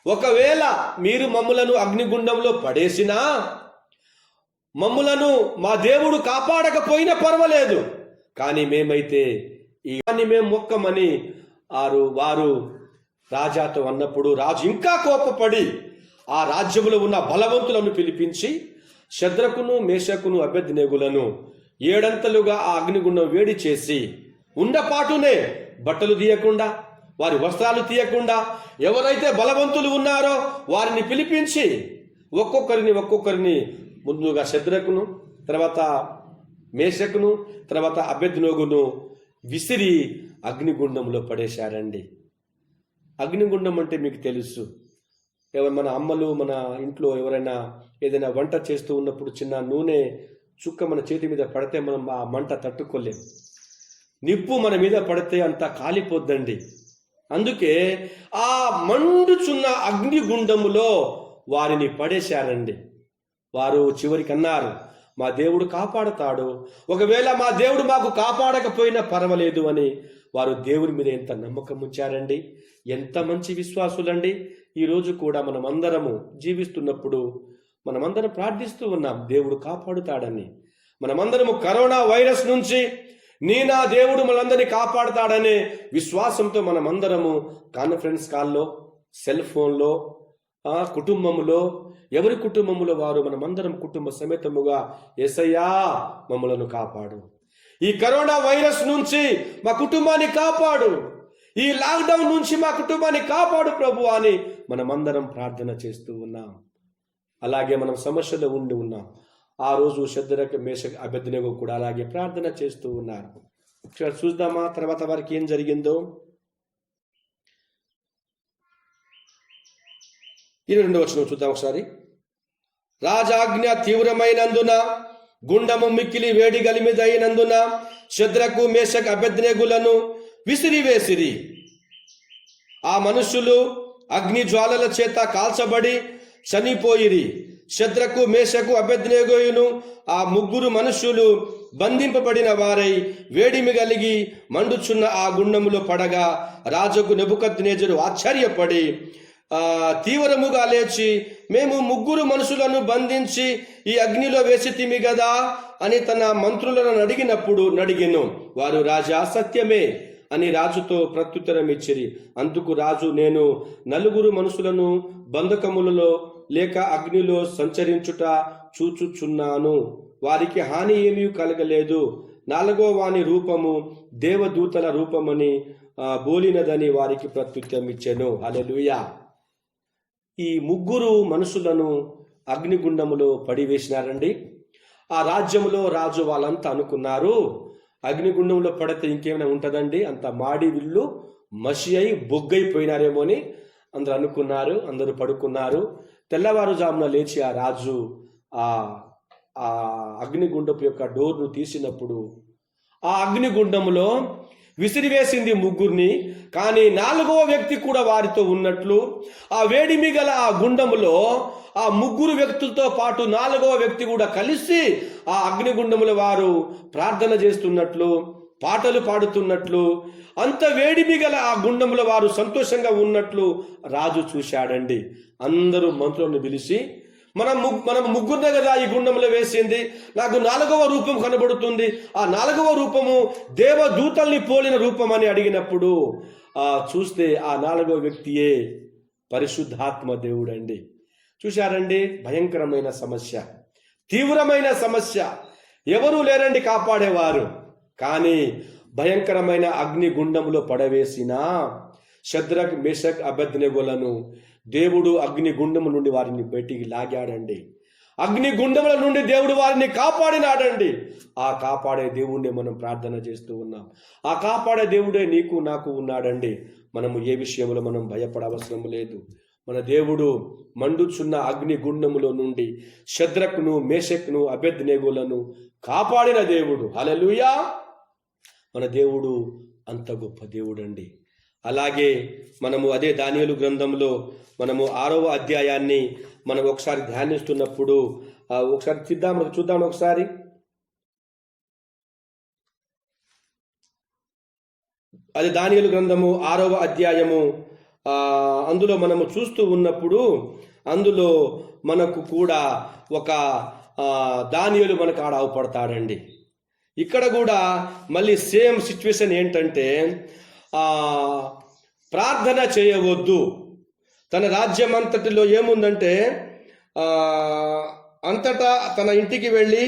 A: ఒకవేళ మీరు మమ్మలను అగ్నిగుండంలో పడేసినా మమ్మలను మా దేవుడు కాపాడకపోయినా పర్వాలేదు, కానీ మేమైతే మేము మొక్కమని వారు రాజాతో అన్నప్పుడు, రాజు ఇంకా కోపపడి ఆ రాజ్యములో ఉన్న బలవంతులను పిలిపించి షద్రకును మేషకును అబేద్నెగోలను 7 అంతలుగా ఆ అగ్నిగుండం వేడి చేసి ఉండపాటునే బట్టలు తీయకుండా, వారి వస్త్రాలు తీయకుండా, ఎవరైతే బలవంతులు ఉన్నారో వారిని పిలిపించి ఒక్కొక్కరిని ముందుగా షద్రకును, తర్వాత మేషకును, తర్వాత అబేద్నెగోను విసిరి అగ్నిగుండంలో పడేశారండి. అగ్నిగుండం అంటే మీకు తెలుసు, మన అమ్మలు మన ఇంట్లో ఎవరైనా ఏదైనా వంట చేస్తూ ఉన్నప్పుడు చిన్న నూనె చుక్క మన చేతి మీద పడితే మనం ఆ మంట తట్టుకోలేం. నిప్పు మన మీద పడితే అంతా కాలిపోద్దండి. అందుకే ఆ మండుచున్న అగ్నిగుండములో వారిని పడేశారండి. వారు చివరికి అన్నారు, మా దేవుడు కాపాడుతాడు, ఒకవేళ మా దేవుడు మాకు కాపాడకపోయినా పర్వాలేదు అని వారు దేవుని మీద ఎంత నమ్మకం ఉంచారండి. ఎంత మంచి విశ్వాసులండి. ఈరోజు కూడా మనమందరము జీవిస్తున్నప్పుడు మనమందరం ప్రార్థిస్తూ ఉన్నాం, దేవుడు కాపాడుతాడని. మనమందరము కరోనా వైరస్ నుంచి నా దేవుడు మనందరినీ కాపాడుతాడనే విశ్వాసంతో మనమందరము కాన్ఫరెన్స్ కాల్లో, సెల్ ఫోన్లో, కుటుంబంలో, ఎవరి కుటుంబంలో వారు మనమందరం కుటుంబ సమేతముగా యేసయ్యా మమ్మలను కాపాడు, ఈ కరోనా వైరస్ నుంచి మా కుటుంబాన్ని కాపాడు, ఈ లాక్డౌన్ నుంచి మా కుటుంబాన్ని కాపాడు ప్రభు అని మనమందరం ప్రార్థన చేస్తూ ఉన్నాం. అలాగే మనం సమస్యలో ఉండి ఉన్నాం. ఆ రోజు షద్రక్ మేషక్ అబేద్నెగో కూడా అలాగే ప్రార్థన చేస్తూ ఉన్నారు. చూద్దామా తర్వాత వారికి ఏం జరిగిందో. 22వ వచనం చూద్దాం ఒకసారి. రాజాజ్ఞ తీవ్రమైనందున గుండము మిక్కిలి వేడి గలిమిదైనందున శద్రకు మేషక్ అబేద్నెగోలను విసిరివేసిరి. ఆ మనుషులు అగ్ని జ్వాలల చేత కాల్చబడి చనిపోయిరి. శద్రకు మేషకు అబేద్నెగోయును ఆ ముగ్గురు మనుషులు బంధింపబడిన వారై వేడిమి కలిగి మండుచున్న ఆ గుండములో పడగా రాజుకు నెబుకద్నెజరు ఆశ్చర్యపడి తీవ్రముగా లేచి, మేము ముగ్గురు మనుషులను బంధించి ఈ అగ్నిలో వేసితిమి గదా అని తన మంత్రులను అడిగిను. వారు, రాజా సత్యమే అని రాజుతో ప్రత్యుత్తరం ఇచ్చిరి. అందుకు రాజు, నేను 4 మనుషులను బంధకములలో లేక అగ్నిలో సంచరించుట చూచుచున్నాను. వారికి హాని ఏమీ కలగలేదు. 4వ వాని రూపము దేవదూతల రూపమని బోలినదని వారికి ప్రత్యుత్తరం ఇచ్చెను. హల్లెలూయా. ఈ 3 మనుషులను అగ్నిగుండములో పడివేసినారండి. ఆ రాజ్యములో రాజు వాళ్ళంతా అనుకున్నారు, అగ్నిగుండంలో పడితే ఇంకేమైనా ఉంటుందండి, అంత మాడి విల్లు మసి అయి బొగ్గైపోయినారేమో అని అందరూ అనుకున్నారు. అందరూ పడుకున్నారు. తెల్లవారుజామున లేచి ఆ రాజు ఆ అగ్నిగుండపు యొక్క డోర్ను తీసినప్పుడు ఆ అగ్నిగుండములో విసిరివేసింది 3 కానీ 4వ వ్యక్తి కూడా వారితో ఉన్నట్లు, ఆ వేడిమి గల ఆ గుండములో ఆ 3 వ్యక్తులతో పాటు 4వ వ్యక్తి కూడా కలిసి ఆ అగ్నిగుండములో వారు ప్రార్థన చేస్తున్నట్లు, పాటలు పాడుతున్నట్లు, అంత వేడిమి గల ఆ గుండములో వారు సంతోషంగా ఉన్నట్లు రాజు చూశాడండి. అందరూ మంత్రులను పిలిచి, మనం 3 కదా ఈ గుండంలో వేసింది, నాకు 4వ రూపం కనబడుతుంది, ఆ 4వ రూపము దేవదూతల్ని పోలిన రూపం అని అడిగినప్పుడు చూస్తే ఆ 4వ వ్యక్తియే పరిశుద్ధాత్మ దేవుడు అండి. చూశారండి, భయంకరమైన సమస్య, తీవ్రమైన సమస్య, ఎవరూ లేరండి కాపాడేవారు. కానీ భయంకరమైన అగ్ని గుండంలో పడవేసిన శద్రక్ మేషక్ అబేద్నెగోలను దేవుడు అగ్ని గుండము నుండి వారిని బయటికి లాగాడండి. అగ్ని గుండముల నుండి దేవుడు వారిని కాపాడినాడండి. ఆ కాపాడే దేవుణ్ణి మనం ప్రార్థన చేస్తూ ఉన్నాం. ఆ కాపాడే దేవుడే నీకు నాకు ఉన్నాడండి. మనము ఏ విషయంలో మనం భయపడవసరం లేదు. మన దేవుడు మండుచున్న అగ్ని గుండములో నుండి శద్రక్ను మేషక్ను అబేద్నెగోలను కాపాడిన దేవుడు. హల్లెలూయా. మన దేవుడు అంత గొప్ప దేవుడు అండి. అలాగే మనము అదే దానియేలు గ్రంథంలో మనము 6వ అధ్యాయాన్ని మనం ఒకసారి ధ్యానిస్తున్నప్పుడు ఒకసారి చూద్దాం ఒకసారి. అది దానియేలు గ్రంథము 6వ అధ్యాయము. అందులో మనము చూస్తూ ఉన్నప్పుడు అందులో మనకు కూడా ఒక దానియేలు మనకు ఆడ అవపడతాడండి. ఇక్కడ కూడా మళ్ళీ సేమ్ సిచ్యువేషన్ ఏంటంటే, ప్రార్థన చేయవద్దు. తన రాజ్యం అంతటిలో ఏముందంటే అంతటా తన ఇంటికి వెళ్ళి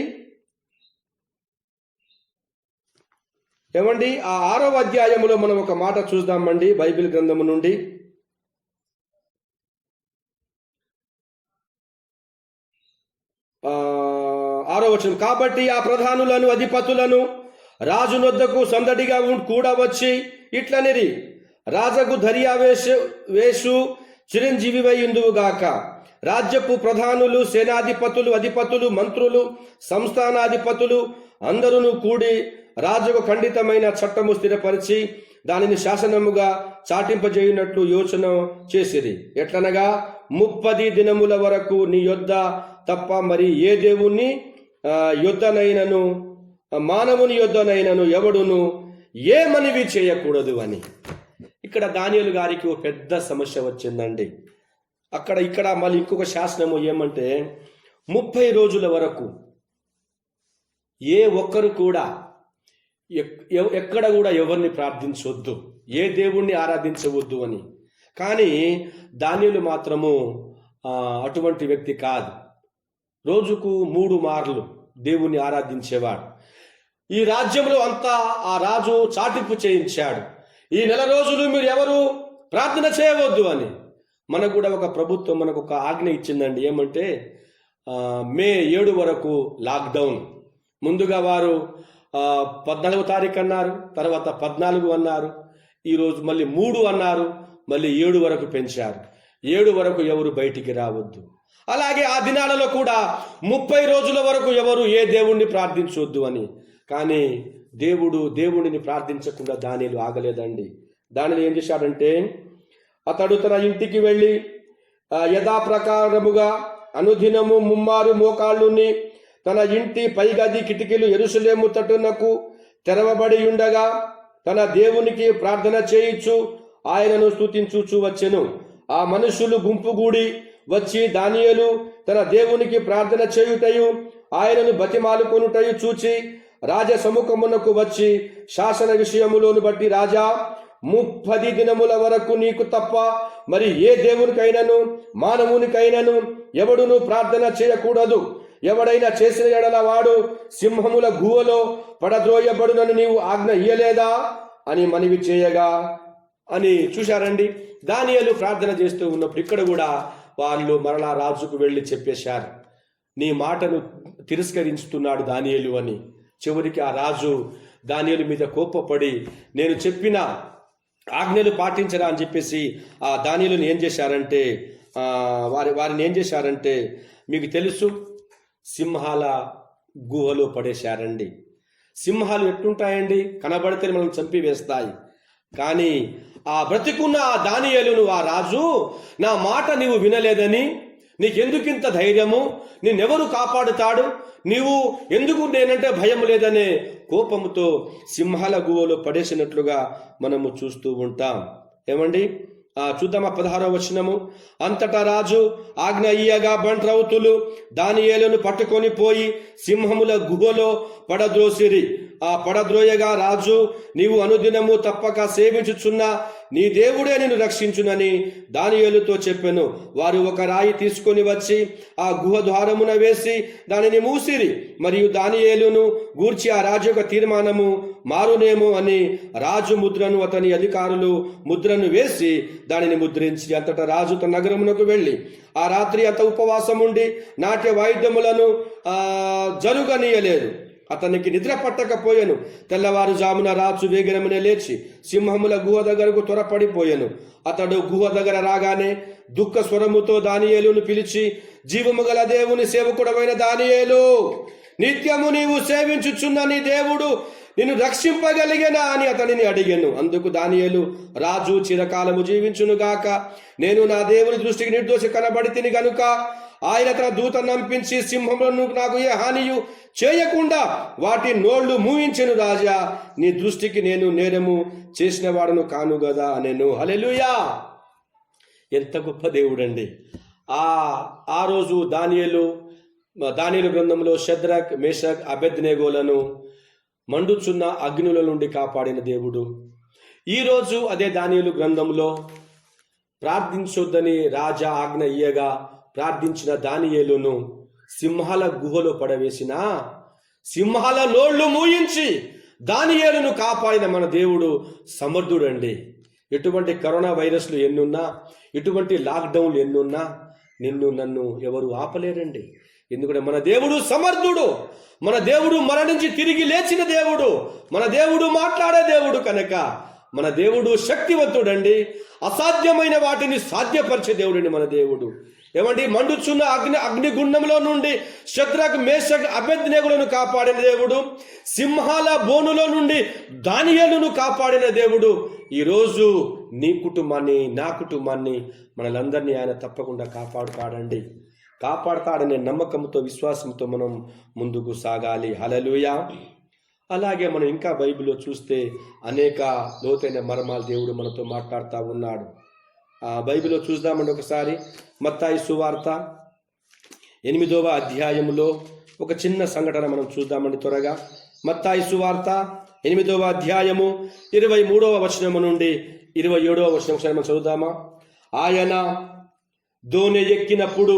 A: ఏమండి ఆ 6వ అధ్యాయములో మనం ఒక మాట చూద్దామండి బైబిల్ గ్రంథము నుండి. ఆరో వచనం, కాబట్టి ఆ ప్రధానులను అధిపతులను రాజునొద్దకు సందడిగా కూడా వచ్చి ఇట్లనిరి, రాజకు వేషు చిరంజీవివై ఉందువుగాక. రాజ్యపు ప్రధానులు, సేనాధిపతులు, అధిపతులు, మంత్రులు, సంస్థానాధిపతులు అందరూ కూడి రాజుకు ఖండితమైన చట్టము స్థిరపరిచి దానిని శాసనముగా చాటింపజేయునట్లు యోచన చేసిరి. ఎట్లనగా 30 దినముల వరకు నీ యొద్ద తప్ప మరి ఏ దేవుని యొద్దనైనను మానవుని యొద్దనైనను ఎవడును ఏ మనవి చేయకూడదు అని. ఇక్కడ దానియేలు గారికి ఒక పెద్ద సమస్య వచ్చిందండి. ఇక్కడ మళ్ళీ ఇంకొక శాసనము ఏమంటే 30 రోజుల వరకు ఏ ఒక్కరు కూడా ఎక్కడ కూడా ఎవరిని ప్రార్థించవద్దు, ఏ దేవుణ్ణి ఆరాధించవద్దు అని. కానీ దానియేలు మాత్రము అటువంటి వ్యక్తి కాదు. రోజుకు 3 మార్లు దేవుణ్ణి ఆరాధించేవాడు. ఈ రాజ్యంలో అంతా ఆ రాజు చాటింపు చేయించాడు, ఈ 4 రోజులు మీరు ఎవరు ప్రార్థన చేయవద్దు అని. మనకు కూడా ఒక ప్రభుత్వం మనకు ఒక ఆజ్ఞ ఇచ్చిందండి. ఏమంటే మే 7 వరకు లాక్డౌన్. ముందుగా వారు 14వ తారీఖు అన్నారు, తర్వాత 14 అన్నారు, ఈరోజు మళ్ళీ 3 అన్నారు, మళ్ళీ 7 వరకు పెంచారు. 7 వరకు ఎవరు బయటికి రావద్దు. అలాగే ఆ దినాలలో కూడా 30 రోజుల వరకు ఎవరు ఏ దేవుణ్ణి ప్రార్థించవద్దు అని. కానీ దేవుడిని ప్రార్థించకుండా దానియేలు ఆగలేదండి. దానియేలు ఏం చేశాడంటే, అతడు తన ఇంటికి వెళ్ళి యథాప్రకారముగా అనుదినము 3 మోకాళ్ళుని తన ఇంటి పైగది కిటికీలు యెరూషలేము తట్టునకు తెరవబడి ఉండగా తన దేవునికి ప్రార్థన చేయించు ఆయనను స్తుతించుచు వచ్చెను. ఆ మనుషులు గుంపుగూడి వచ్చి దానియేలు తన దేవునికి ప్రార్థన చేయుటయు ఆయనను బతిమాలుకొనుటయు చూచి రాజ సముఖమునకు వచ్చి, శాసన విషయములోను బట్టి రాజా, 30 దినముల వరకు నీకు తప్ప మరి ఏ దేవునికైనాను మానవునికైనాను ఎవడును ప్రార్థన చేయకూడదు. ఎవడైనా చేసిన ఎడల వాడు సింహముల గుహలో పడద్రోయబడునని నీవు ఆజ్ఞ ఇయ్యలేదా అని మనవి చేయగా అని. చూశారండి, దానియేలు ప్రార్థన చేస్తూ ఉన్నప్పుడు ఇక్కడ కూడా వాళ్ళు మరలా రాజుకు వెళ్ళి చెప్పేశారు, నీ మాటను తిరస్కరించుతున్నాడు దానియేలు అని. చివరికి ఆ రాజు దానియేలు మీద కోపపడి, నేను చెప్పిన ఆజ్ఞలు పాటించరా అని చెప్పేసి ఆ దానియేలుని ఏం చేశారంటే, వారిని ఏం చేశారంటే మీకు తెలుసు, సింహాల గుహలో పడేశారండి. సింహాలు ఎట్లుంటాయండి, కనబడితే మనం చంపివేస్తాయి. కానీ ఆ బ్రతికున్న ఆ దానియేలును ఆ రాజు, నా మాట నీవు వినలేదని, నీకెందుకింత ధైర్యము, నిన్నెవరు కాపాడుతాడు, నీవు ఎందుకు నేనంటే భయం లేదనే కోపంతో సింహాల గుహలో పడేసినట్లుగా మనము చూస్తూ ఉంటాం. ఏమండి, చూద్దామా 16వ వచనము. అంతటా రాజు ఆజ్ఞ ఇయ్యగా బంట్రౌతులు దానియేలును పట్టుకొని పోయి సింహముల గుహలో పడద్రోసిరి. ఆ పడద్రోయగా రాజు, నీవు అనుదినము తప్పక సేవించుచున్న నీ దేవుడే నిన్ను రక్షించునని దానియేలుతో చెప్పెను. వారు ఒక రాయి తీసుకొని వచ్చి ఆ గుహ ద్వారమున వేసి దానిని మూసిరి. మరియు దానియేలును గూర్చి ఆ రాజు యొక్క తీర్మానము మారునేమో అని రాజు ముద్రను అతని అధికారులు ముద్రను వేసి దానిని ముద్రించి, అంతటా రాజు తన నగరమునకు వెళ్ళి ఆ రాత్రి అంత ఉపవాసం ఉండి నాట్య వాయిద్యములను జరుగనీయలేదు. అతనికి నిద్ర పట్టకపోయాను. తెల్లవారుజామున రాజు వేగనమునే లేచి సింహముల గుహ దగ్గరకు త్వరపడిపోయాను. అతడు గుహ దగ్గర రాగానే దుఃఖ స్వరముతో దానియేలును పిలిచి, జీవము గల దేవుని సేవకుడమైన దానియేలు, నిత్యము నీవు సేవించుచున్న నీ దేవుడు నిన్ను రక్షింపగలిగేనా అని అతనిని అడిగాను. అందుకు దానియేలు, రాజు చిరకాలము జీవించును గాక, నేను నా దేవుని దృష్టికి నిర్దోషి కనబడి తిని గనుక ఆయన తన దూతను నంపించి సింహములను నాకు ఏ హానియు చేయకుండా వాటి నోళ్లు మూయించెను. రాజా, నీ దృష్టికి నేను నేరము చేసిన వాడును కాను గదా అనెను. హల్లెలూయా! ఎంత గొప్ప దేవుడండి. ఆ రోజు దానియేలు గ్రంథంలో షద్రక్, మేషక్, అబేద్నెగోలను మండుచున్న అగ్నుల నుండి కాపాడిన దేవుడు. ఈరోజు అదే దానియేలు గ్రంథంలో ప్రార్థించొద్దని రాజా ఆజ్ఞ ఇయ్యగా ప్రార్థించిన దానియేలును సింహాల గుహలో పడవేసిన, సింహాల నోళ్లు మూయించి దానియేలును కాపాడిన మన దేవుడు సమర్థుడండి. ఎటువంటి కరోనా వైరస్లు ఎన్నున్నా, ఎటువంటి లాక్డౌన్లు ఎన్నున్నా నిన్ను నన్ను ఎవరు ఆపలేరండి. ఎందుకంటే మన దేవుడు సమర్థుడు. మన దేవుడు మరణించి తిరిగి లేచిన దేవుడు. మన దేవుడు మాట్లాడే దేవుడు కనుక మన దేవుడు శక్తివంతుడండి. అసాధ్యమైన వాటిని సాధ్యపరిచే దేవుడండి మన దేవుడు. ఏమండి, మండుచున్న అగ్నిగుండంలో నుండి షద్రక్, మేషక్, అబేద్నెగోలను కాపాడిన దేవుడు, సింహాల బోనులో నుండి దానియేలును కాపాడిన దేవుడు ఈరోజు నీ కుటుంబాన్ని, నా కుటుంబాన్ని, మనలందరినీ ఆయన తప్పకుండా కాపాడతాడనే నమ్మకంతో, విశ్వాసంతో మనం ముందుకు సాగాలి. హల్లెలూయా! అలాగే మనం ఇంకా బైబిల్లో చూస్తే అనేక లోతైన మర్మాలు దేవుడు మనతో మాట్లాడుతూ ఉన్నాడు. ఆ బైబిల్లో చూద్దామండి ఒకసారి. మత్తయి సువార్త 8వ అధ్యాయములో ఒక చిన్న సంఘటన మనం చూద్దామండి త్వరగా. మత్తయి సువార్త 8వ అధ్యాయము 23వ వచనము నుండి 27వ వచనం మనం చదువుదామా? ఆయన దోణి ఎక్కినప్పుడు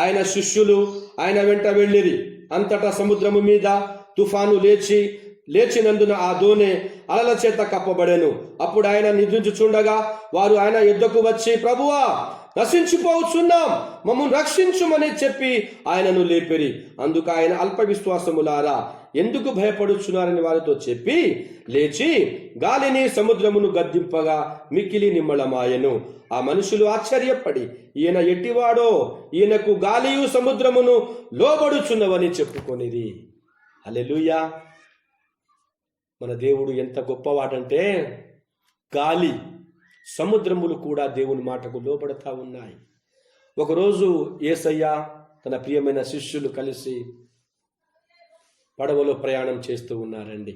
A: ఆయన శిష్యులు ఆయన వెంట వెళ్ళిరి. అంతటా సముద్రము మీద తుఫాను లేచినందున ఆ దోణి అలల చేత కప్పబడెను. అప్పుడు ఆయన నిద్రించుచుండగా వారు ఆయన యుద్ధకు వచ్చి, ప్రభువా, నశించిపోవచ్చున్నాం, మమ్మల్ని రక్షించుమని చెప్పి ఆయనను లేపిరి. అందుకు ఆయన, అల్ప విశ్వాసములారా, ఎందుకు భయపడుచున్నారని వారితో చెప్పి లేచి గాలిని సముద్రమును గద్దింపగా మిక్కిలి నిమ్మళమాయెను. ఆ మనుషులు ఆశ్చర్యపడి, ఈయన ఎట్టివాడో, ఈయనకు గాలియు సముద్రమును లోబడుచున్నవని చెప్పుకొనిది. హల్లెలూయా! మన దేవుడు ఎంత గొప్పవాడంటే గాలి సముద్రములు కూడా దేవుని మాటకు లోబడతా ఉన్నాయి. ఒకరోజు యేసయ్య తన ప్రియమైన శిష్యులు కలిసి పడవలో ప్రయాణం చేస్తూ ఉన్నారండి.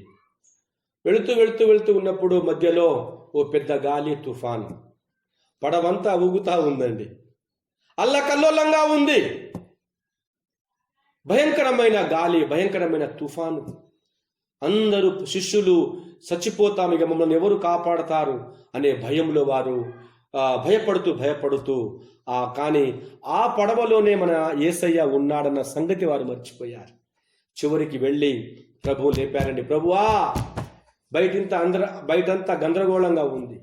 A: వెళుతూ వెళుతూ వెళుతూ ఉన్నప్పుడు మధ్యలో ఓ పెద్ద గాలి తుఫాను, పడవంతా ఊగుతా ఉందండి. అల్లకల్లోలంగా ఉంది. భయంకరమైన గాలి, భయంకరమైన తుఫాను. అందరూ శిష్యులు చచ్చిపోతాం, ఇక మమ్మల్ని ఎవరు కాపాడతారు అనే భయంలో వారు భయపడుతూ కానీ ఆ పడవలోనే మన యేసయ్య ఉన్నాడన్న సంగతి వారు మర్చిపోయారు. చివరికి వెళ్ళి ప్రభువు లేపారండి. ప్రభువా, బయటంతా గందరగోళంగా ఉంది,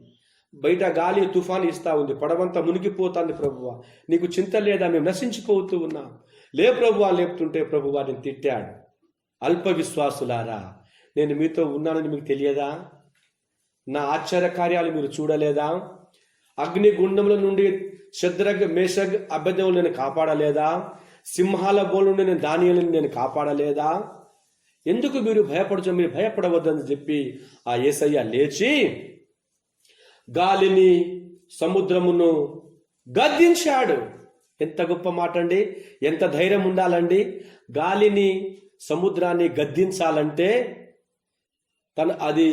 A: బయట గాలి తుఫాను ఇస్తా ఉంది, పడవంతా మునిగిపోతుంది. ప్రభువా, నీకు చింత లేదా? మేము నశించిపోతూ ఉన్నాం. లే ప్రభువా. లేపుతుంటే ప్రభువా నేను తిట్టాడు. అల్ప విశ్వాసులారా, నేను మీతో ఉన్నానని మీకు తెలియదా? నా ఆశ్చర్య కార్యాలు మీరు చూడలేదా? అగ్ని గుండముల నుండి శద్రక్, మేషక్, అబేద్నెగోలను నేను కాపాడలేదా? సింహాల బోలు నుండి నేను దానియేలుని నేను కాపాడలేదా? ఎందుకు మీరు మీరు భయపడవద్దని చెప్పి ఆ యేసయ్య లేచి గాలిని సముద్రమును గద్దించాడు. ఎంత గొప్ప మాట అండి! ఎంత ధైర్యం ఉండాలండి! గాలిని సముద్రాన్ని గద్దించాలంటే అది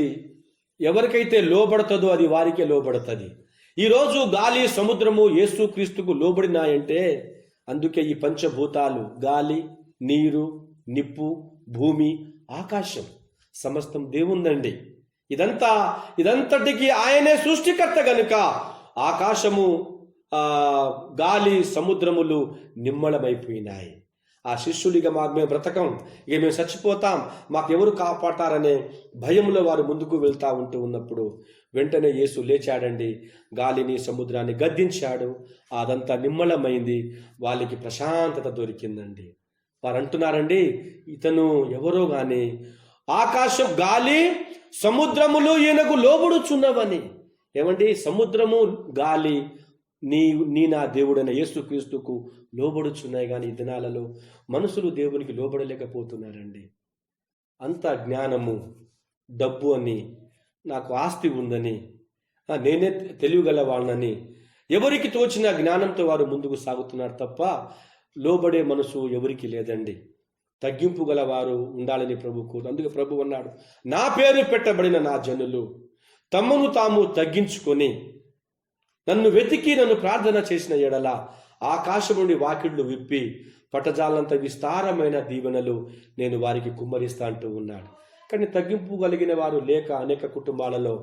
A: ఎవరికైతే లోబడుతుందో అది వారికే లోబడుతుంది. ఈరోజు గాలి సముద్రము యేసుక్రీస్తుకు లోబడినాయంటే అందుకే ఈ పంచభూతాలు, గాలి, నీరు, నిప్పు, భూమి, ఆకాశం సమస్తం దేవుందండి. ఇదంతటికి ఆయనే సృష్టికర్త గనుక ఆకాశము, గాలి, సముద్రములు నిమ్మళమైపోయినాయి. ఆ శిష్యుడిగా మేము బ్రతకం, ఇక మేము చచ్చిపోతాం, మాకెవరు కాపాడతారనే భయంలో వారు ముందుకు వెళ్తా ఉన్నప్పుడు వెంటనే యేసు లేచాడండి. గాలిని సముద్రాన్ని గద్దించాడు. అదంతా నిమ్మళమైంది. వాళ్ళకి ప్రశాంతత దొరికిందండి. వారు అంటున్నారండి, ఇతను ఎవరో గాని ఆకాశం, గాలి, సముద్రములు ఈయనకు లోబడుచున్నవని. ఏమండి, సముద్రము, గాలి నీ నా దేవుడైన యేసుక్రీస్తుకు లోబడుచున్నాయి. కానీ ఈ దినాలలో మనుషులు దేవునికి లోబడలేకపోతున్నారండి. అంత జ్ఞానము, డబ్బు అని, నాకు ఆస్తి ఉందని, నేనే తెలియగలవాళ్ళని, ఎవరికి తోచిన జ్ఞానంతో వారు ముందుకు సాగుతున్నారు తప్ప లోబడే మనసు ఎవరికి లేదండి. తగ్గింపు గల వారు ఉండాలని ప్రభు కోరు. అందుకే ప్రభు అన్నాడు, నా పేరు పెట్టబడిన నా జనులు తమను తాము తగ్గించుకొని నన్ను వెతికి నన్ను ప్రార్థన చేసిన ఎడల ఆకాశం నుండి వాకిళ్లు విప్పి పట్టజాలంత విస్తారమైన దీవెనలు నేను వారికి కుమ్మరిస్తా అంటూ ఉన్నాడు. కానీ తగ్గింపు కలిగిన వారు లేక అనేక కుటుంబాలలో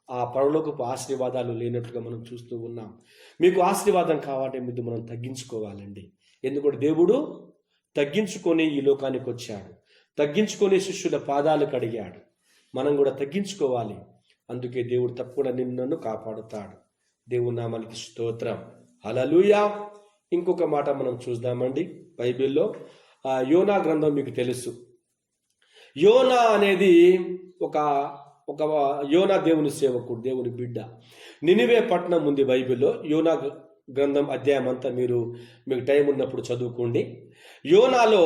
A: ఆ పరలోకపు ఆశీర్వాదాలు లేనట్లుగా మనం చూస్తూ ఉన్నాం. మీకు ఆశీర్వాదం కావాలంటే ముందు మనం తగ్గించుకోవాలండి. ఎందుకంటే దేవుడు తగ్గించుకొని ఈ లోకానికి వచ్చాడు, తగ్గించుకొని శిష్యుల పాదాలు కడిగాడు. మనం కూడా తగ్గించుకోవాలి. అందుకే దేవుడు తప్పకుండా నన్ను కాపాడుతాడు. దేవుని నామానికి స్తోత్రం. హల్లెలూయా. ఇంకొక మాట మనం చూద్దామండి. బైబిల్లో యోనా గ్రంథం మీకు తెలుసు. యోనా అనేది ఒక యోనా దేవుని సేవకుడు, దేవుని బిడ్డ. నినివే పట్టణం ఉంది బైబిల్లో. యోనా గ్రంథం అధ్యాయం అంతా మీకు టైం ఉన్నప్పుడు చదువుకోండి. యోనాలో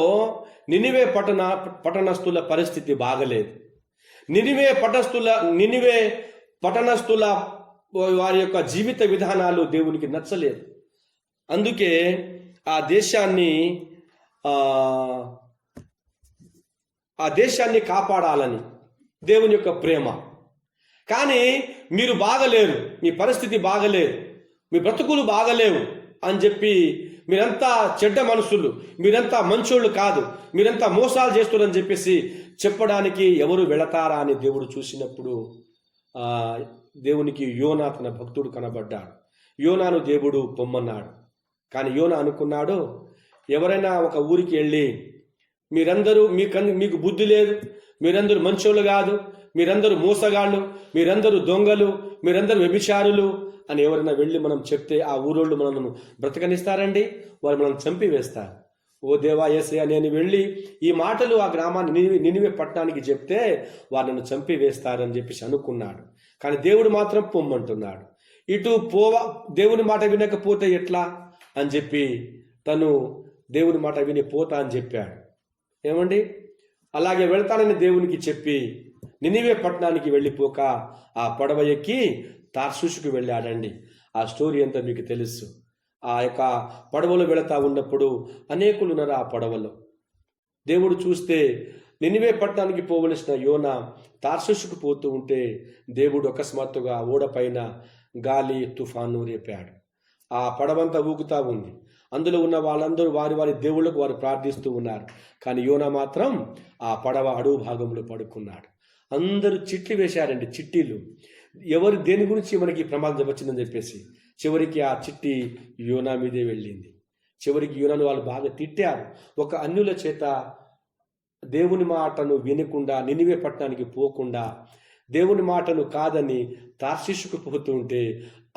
A: నినివే పట్టణస్థుల పరిస్థితి బాగలేదు. నినివే పట్టణస్థుల వారి యొక్క జీవిత విధానాలు దేవునికి నచ్చలేదు. అందుకే ఆ దేశాన్ని కాపాడాలని దేవుని యొక్క ప్రేమ. కానీ మీరు బాగలేరు, మీ పరిస్థితి బాగలేదు, మీ బ్రతుకులు బాగలేవు అని చెప్పి మీరంతా చెడ్డ మనుషులు, మీరంతా మంచోళ్ళు కాదు, మీరంతా మోసాలు చేస్తున్నారని చెప్పేసి చెప్పడానికి ఎవరు వెళతారా అని దేవుడు చూసినప్పుడు దేవునికి యోనా తన భక్తుడు కనబడ్డాడు. యోనాను దేవుడు పొమ్మన్నాడు. కానీ యోనా అనుకున్నాడు, ఎవరైనా ఒక ఊరికి వెళ్ళి మీరందరూ మీకు బుద్ధి లేదు, మీరందరూ మంచోళ్ళు కాదు, మీరందరూ మోసగాళ్ళు, మీరందరూ దొంగలు, మీరందరూ వ్యభిచారులు అని ఎవరైనా వెళ్ళి మనం చెప్తే ఆ ఊరోళ్ళు మనల్ని బ్రతకనిస్తారండి? వారు మనం చంపివేస్తారు. ఓ దేవా యేసయ్య, నేను వెళ్ళి ఈ మాటలు ఆ గ్రామాన్ని నినివే పట్టణానికి చెప్తే వారు నన్ను చంపివేస్తారని చెప్పేసి అనుకున్నాడు. కానీ దేవుడు మాత్రం పొమ్మంటున్నాడు. ఇటు దేవుని మాట వినకపోతే ఎట్లా అని చెప్పి తను దేవుని మాట విని పోతా అని చెప్పాడు. ఏమండి, అలాగే వెళ్తానని దేవునికి చెప్పి నినివే పట్టణానికి వెళ్ళిపోక ఆ పడవ ఎక్కి తార్షీషుకు వెళ్ళాడండి. ఆ స్టోరీ అంతా మీకు తెలుసు. ఆ యొక్క పడవలో వెళతా ఉన్నప్పుడు అనేకులు ఉన్నారు ఆ పడవలో. దేవుడు చూస్తే నినివే పట్టణానికి పోవలసిన యోనా తార్షీషుకు పోతూ ఉంటే దేవుడు అకస్మాత్తుగా ఓడ పైన గాలి తుఫాను రేపాడు. ఆ పడవంతా ఊగుతూ ఉంది. అందులో ఉన్న వాళ్ళందరూ వారి వారి దేవుళ్ళకు వారు ప్రార్థిస్తూ ఉన్నారు. కానీ యోనా మాత్రం ఆ పడవ అడుగు భాగంలో పడుకున్నాడు. అందరూ చిట్లు వేశారండి, చిట్టీలు. ఎవరు దేని గురించి మనకి ప్రమాదం వచ్చిందని చెప్పేసి చివరికి ఆ చిట్టి యోనా మీదే వెళ్ళింది. చివరికి యోనాను వాళ్ళు బాగా తిట్టారు. ఒక అన్యుల చేత దేవుని మాటను వినకుండా నినివే పట్టణానికి పోకుండా దేవుని మాటను కాదని తార్షీషుకు పోతూ ఉంటే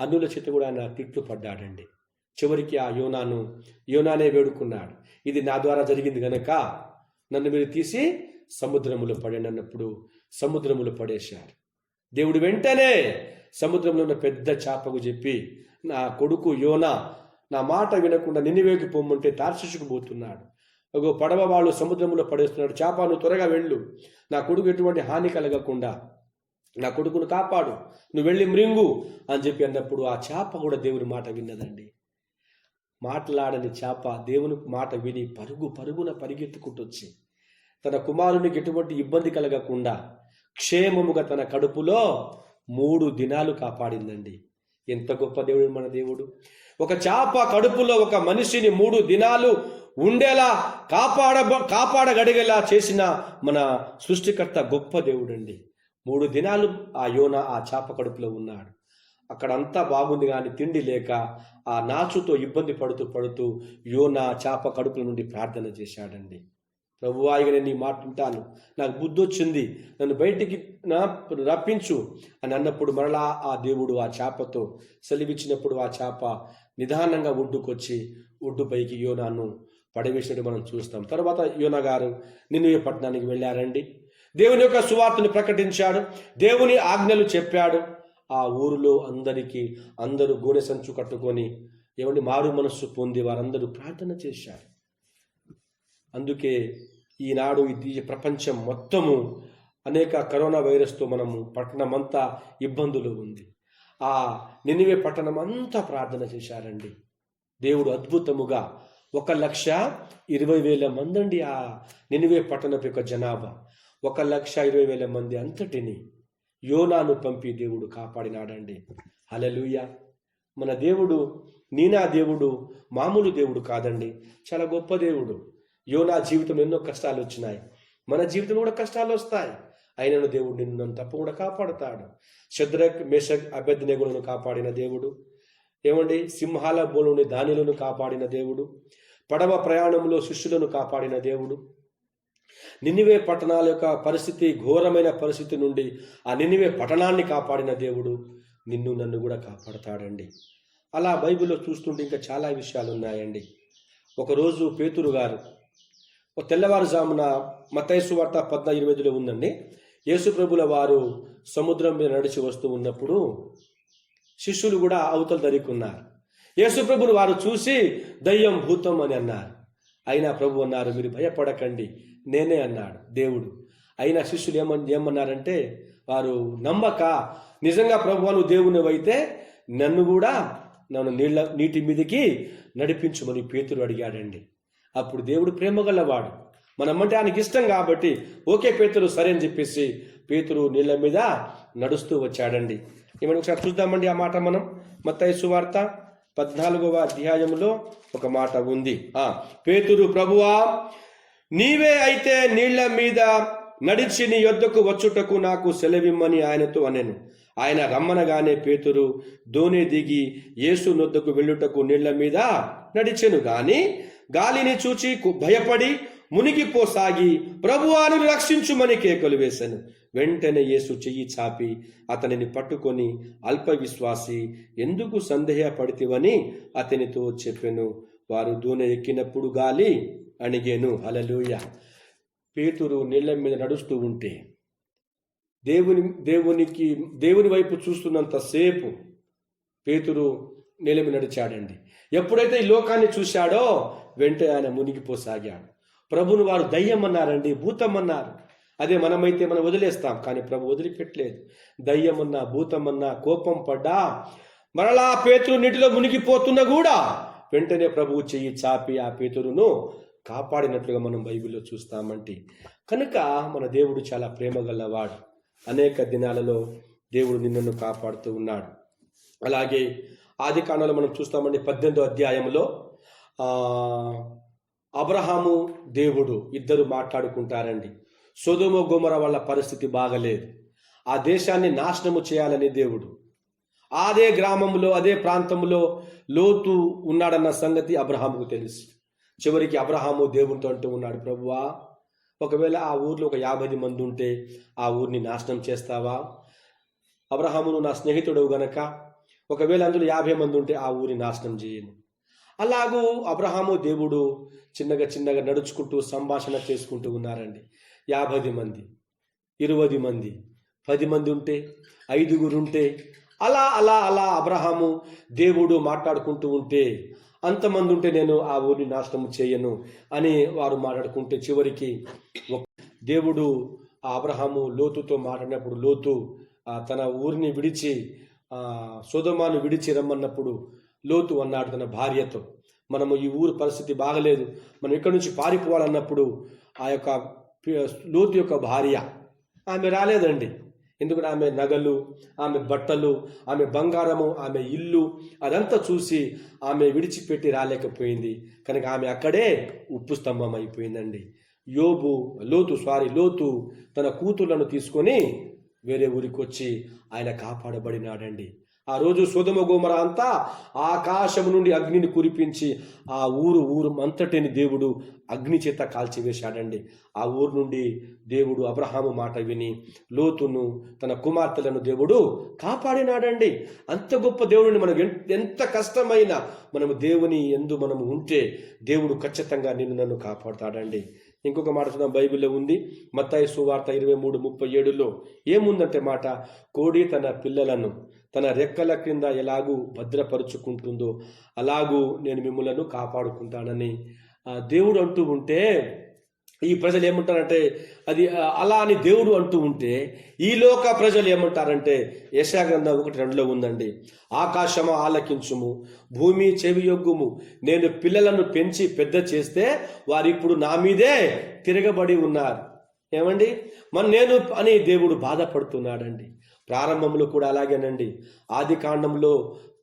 A: అన్యుల చేత కూడా ఆయన తిట్లు పడ్డాడండి. చివరికి ఆ యోనానే వేడుకున్నాడు, ఇది నా ద్వారా జరిగింది గనక నన్ను మీరు తీసి సముద్రములో పడండి అన్నప్పుడు సముద్రములో పడేశారు. దేవుడు వెంటనే సముద్రంలో ఉన్న పెద్ద చేపకు చెప్పి, నా కొడుకు యోనా నా మాట వినకుండా నినివేకి పొమ్మంటే తార్షీషుకు పోతున్నాడు. ఒక పడవ వాళ్ళు సముద్రంలో పడేస్తున్నాడు. చేప, నువ్వు త్వరగా వెళ్ళు, నా కొడుకు ఎటువంటి హాని కలగకుండా నా కొడుకును కాపాడు, నువ్వు వెళ్ళి మృంగు అని చెప్పి అన్నప్పుడు ఆ చేప కూడా దేవుని మాట విన్నదండి. మాట్లాడని చేప దేవుని మాట విని పరుగున పరిగెత్తుకుంటూ వచ్చి తన కుమారునికి ఎటువంటి ఇబ్బంది కలగకుండా క్షేమముగా తన కడుపులో 3 దినాలు కాపాడిందండి. ఎంత గొప్ప దేవుడు మన దేవుడు! ఒక చేప కడుపులో ఒక మనిషిని 3 దినాలు ఉండేలా కాపాడగడిగేలా చేసిన మన సృష్టికర్త గొప్ప దేవుడండి. 3 దినాలు ఆ యోనా ఆ చేప కడుపులో ఉన్నాడు. అక్కడంతా బాగుంది, కానీ తిండి లేక ఆ నాచుతో ఇబ్బంది పడుతూ యోనా చేప కడుపుల నుండి ప్రార్థన చేశాడండి. ప్రభువా, ఇక నేను నీ మాట వింటాను, నాకు బుద్ధి వచ్చింది, నన్ను బయటికి రప్పించు అని అన్నప్పుడు మరలా ఆ దేవుడు ఆ చేపతో సెలవిచ్చినప్పుడు ఆ చేప నిదానంగా ఒడ్డుకొచ్చి ఒడ్డుపైకి యోనాను పడవేసినట్టు మనం చూస్తాం. తర్వాత యోనా గారు నినివే పట్టణానికి వెళ్ళారండి. దేవుని యొక్క సువార్తను ప్రకటించాడు, దేవుని ఆజ్ఞలు చెప్పాడు. ఆ ఊరిలో అందరూ గోనె సంచు కట్టుకొని మారు మనస్సు పొంది వారందరూ ప్రార్థన చేశారు. అందుకే ఈనాడు ఈ ప్రపంచం మొత్తము అనేక కరోనా వైరస్తో మనము పట్టణమంతా ఇబ్బందులు ఉంది. ఆ నినివే పట్టణం అంతా ప్రార్థన చేశారండి. దేవుడు అద్భుతముగా 1,20,000 మంది అండి ఆ నినివే పట్టణపు యొక్క జనాభా. 1,20,000 మంది అంతటిని యోనాను పంపి దేవుడు కాపాడినాడండి. హల్లెలూయా! మన దేవుడు, నీనా దేవుడు మామూలు దేవుడు కాదండి, చాలా గొప్ప దేవుడు. యోనా జీవితంలో ఎన్నో కష్టాలు వచ్చినాయి, మన జీవితంలో కూడా కష్టాలు వస్తాయి. అయినను దేవుడు నిన్ను తప్పకుండా కాపాడుతాడు. షద్రక్, మేషక్, అబేద్నెగోలను కాపాడిన దేవుడు, సింహాల బోలుని దానిలను కాపాడిన దేవుడు, పడవ ప్రయాణంలో శిష్యులను కాపాడిన దేవుడు, నినివే పట్టణాల యొక్క పరిస్థితి, ఘోరమైన పరిస్థితి నుండి ఆ నినివే పట్టణాన్ని కాపాడిన దేవుడు నిన్ను నన్ను కూడా కాపాడతాడండి. అలా బైబిల్లో చూస్తుంటే ఇంకా చాలా విషయాలు ఉన్నాయండి. ఒకరోజు పేతురు గారు తెల్లవారుజామున మత్తయి సువార్త 14:20 ఉందండి. యేసు ప్రభుల వారు సముద్రం మీద నడిచి వస్తూ ఉన్నప్పుడు శిష్యులు కూడా అవతల దరికున్నారు. యేసు ప్రభుని వారు చూసి దయ్యం, భూతం అని అన్నారు. అయినా ప్రభు అన్నారు, మీరు భయపడకండి, నేనే అన్నాడు దేవుడు. అయినా శిష్యులు ఏమన్నారంటే, వారు నమ్మక, నిజంగా ప్రభువు నువ్వు దేవుని అయితే నన్ను నీటి మీదకి నడిపించుమని పేతురు అడిగాడండి. అప్పుడు దేవుడు ప్రేమగలవాడు, మనమంటే ఆయనకి ఇష్టం కాబట్టి ఓకే పేతురు సరే అని చెప్పేసి పేతురు నీళ్ళ మీద నడుస్తూ వచ్చాడండి. ఒకసారి చూద్దామండి ఆ మాట. మనం మత్తయి సువార్త 14వ అధ్యాయంలో ఒక మాట ఉంది. పేతురు, ప్రభువా నీవే అయితే నీళ్ల మీద నడిచి నీ యొద్దకు వచ్చుటకు నాకు సెలవిమ్మని ఆయనతో అనెను. ఆయన రమ్మనగానే పేతురు దోణి దిగి యేసు నొద్దకు వెళ్ళుటకు నీళ్ల మీద నడిచెను. గాని గాలిని చూచి భయపడి మునిగిపోసాగి ప్రభువాను రక్షించుమని కేకలు వేశాను. వెంటనే యేసు చెయ్యి చాపి అతనిని పట్టుకొని, అల్ప విశ్వాసి, ఎందుకు సందేహపడితివని అతనితో చెప్పెను. వారు దూనె ఎక్కినప్పుడు గాలి అణిగెను. హల్లెలూయా. పేతురు నీళ్ళ మీద నడుస్తూ ఉంటే దేవుని వైపు చూస్తున్నంతసేపు పేతురు నీళ్ళ మీద నడిచాడండి. ఎప్పుడైతే ఈ లోకాన్ని చూశాడో వెంటనే ఆయన మునిగిపోసాగాడు. ప్రభుని వారు దయ్యం అన్నారండి, భూతం అన్నారు. అదే మనమైతే మనం వదిలేస్తాం, కానీ ప్రభు వదిలిపెట్టలేదు. దయ్యమన్నా భూతమన్నా కోపం పడ్డా మరలా పేతురు నీటిలో మునిగిపోతున్నా కూడా వెంటనే ప్రభువు చెయ్యి చాపి ఆ పేతురును కాపాడినట్లుగా మనం బైబిల్లో చూస్తామంటే, కనుక మన దేవుడు చాలా ప్రేమ గలవాడు. అనేక దినాలలో దేవుడు నిన్నను కాపాడుతూ ఉన్నాడు. అలాగే ఆది కాండంలో మనం చూస్తామండి 18వ అధ్యాయంలో అబ్రహాము దేవుడు ఇద్దరు మాట్లాడుకుంటారండి. సొదొమ గొమొర్రా వాళ్ళ పరిస్థితి బాగలేదు. ఆ దేశాన్ని నాశనము చేయాలని దేవుడు, అదే గ్రామంలో అదే ప్రాంతంలో లోతు ఉన్నాడన్న సంగతి అబ్రహాముకు తెలుసు. చివరికి అబ్రహాము దేవునితో అంటూ ఉన్నాడు, ప్రభువా, ఒకవేళ ఆ ఊర్లో ఒక 50 మంది ఉంటే ఆ ఊరిని నాశనం చేస్తావా? అబ్రహామును నా స్నేహితుడు గనక ఒకవేళ అందులో 50 మంది ఉంటే ఆ ఊరిని నాశనం చేయను. అలాగూ అబ్రహాము దేవుడు చిన్నగా నడుచుకుంటూ సంభాషణ చేసుకుంటూ ఉన్నారండి. 50 మంది, 20 మంది, 10 మంది ఉంటే, 5 ఉంటే, అలా అలా అలా అబ్రహాము దేవుడు మాట్లాడుకుంటూ ఉంటే, అంతమంది ఉంటే నేను ఆ ఊరిని నాశనం చేయను అని వారు మాట్లాడుకుంటే, చివరికి దేవుడు ఆ అబ్రహాము లోతుతో మాట్లాడినప్పుడు లోతు తన ఊరిని విడిచి సొదొమను విడిచి రమ్మన్నప్పుడు లోతు అన్నాడు తన భార్యతో, మనము ఈ ఊరు పరిస్థితి బాగలేదు, మనం ఇక్కడి నుంచి పారిపోవాలన్నప్పుడు ఆ యొక్క లోతు యొక్క భార్య ఆమె రాలేదండి. ఎందుకంటే ఆమె నగలు, ఆమె బట్టలు, ఆమె బంగారము, ఆమె ఇల్లు అదంతా చూసి ఆమె విడిచిపెట్టి రాలేకపోయింది. కనుక ఆమె అక్కడే ఉప్పు స్తంభం అయిపోయిందండి. లోతు తన కూతుర్లను తీసుకొని వేరే ఊరికి వచ్చి ఆయన కాపాడబడినాడండి. ఆ రోజు సొదొమ గొమొర్రా అంతా ఆకాశం నుండి అగ్నిని కురిపించి ఆ ఊరు అంతటిని దేవుడు అగ్ని చేత కాల్చివేశాడండి. ఆ ఊరు నుండి దేవుడు అబ్రహాము మాట విని లోతును తన కుమార్తెలను దేవుడు కాపాడినాడండి. అంత గొప్ప దేవుడిని మనం ఎంత కష్టమైనా మనము దేవుని యందు మనము ఉంటే దేవుడు ఖచ్చితంగా నన్ను కాపాడుతాడండి. ఇంకొక మాట చూద్దాం, బైబిల్లో ఉంది. మత్తయి సువార్త 23:37లో ఏముందంటే మాట, కోడి తన పిల్లలను తన రెక్కల క్రింద ఎలాగూ భద్రపరుచుకుంటుందో అలాగూ నేను మిమ్మలను కాపాడుకుంటానని దేవుడు అంటూ ఉంటే, ఈ ప్రజలు ఏమంటారంటే అది అలా అని దేవుడు అంటూ ఉంటే, ఈ లోక ప్రజలు ఏమంటారంటే యెషయా గ్రంథం 1:2లో ఉందండి, ఆకాశము ఆలకించుము, భూమి చెవియొగ్గుము, నేను పిల్లలను పెంచి పెద్ద చేస్తే వారిప్పుడు నా మీదే తిరగబడి ఉన్నారు. ఏమండి, నేను అని దేవుడు బాధపడుతున్నాడండి. ప్రారంభంలో కూడా అలాగేనండి. ఆది కాండంలో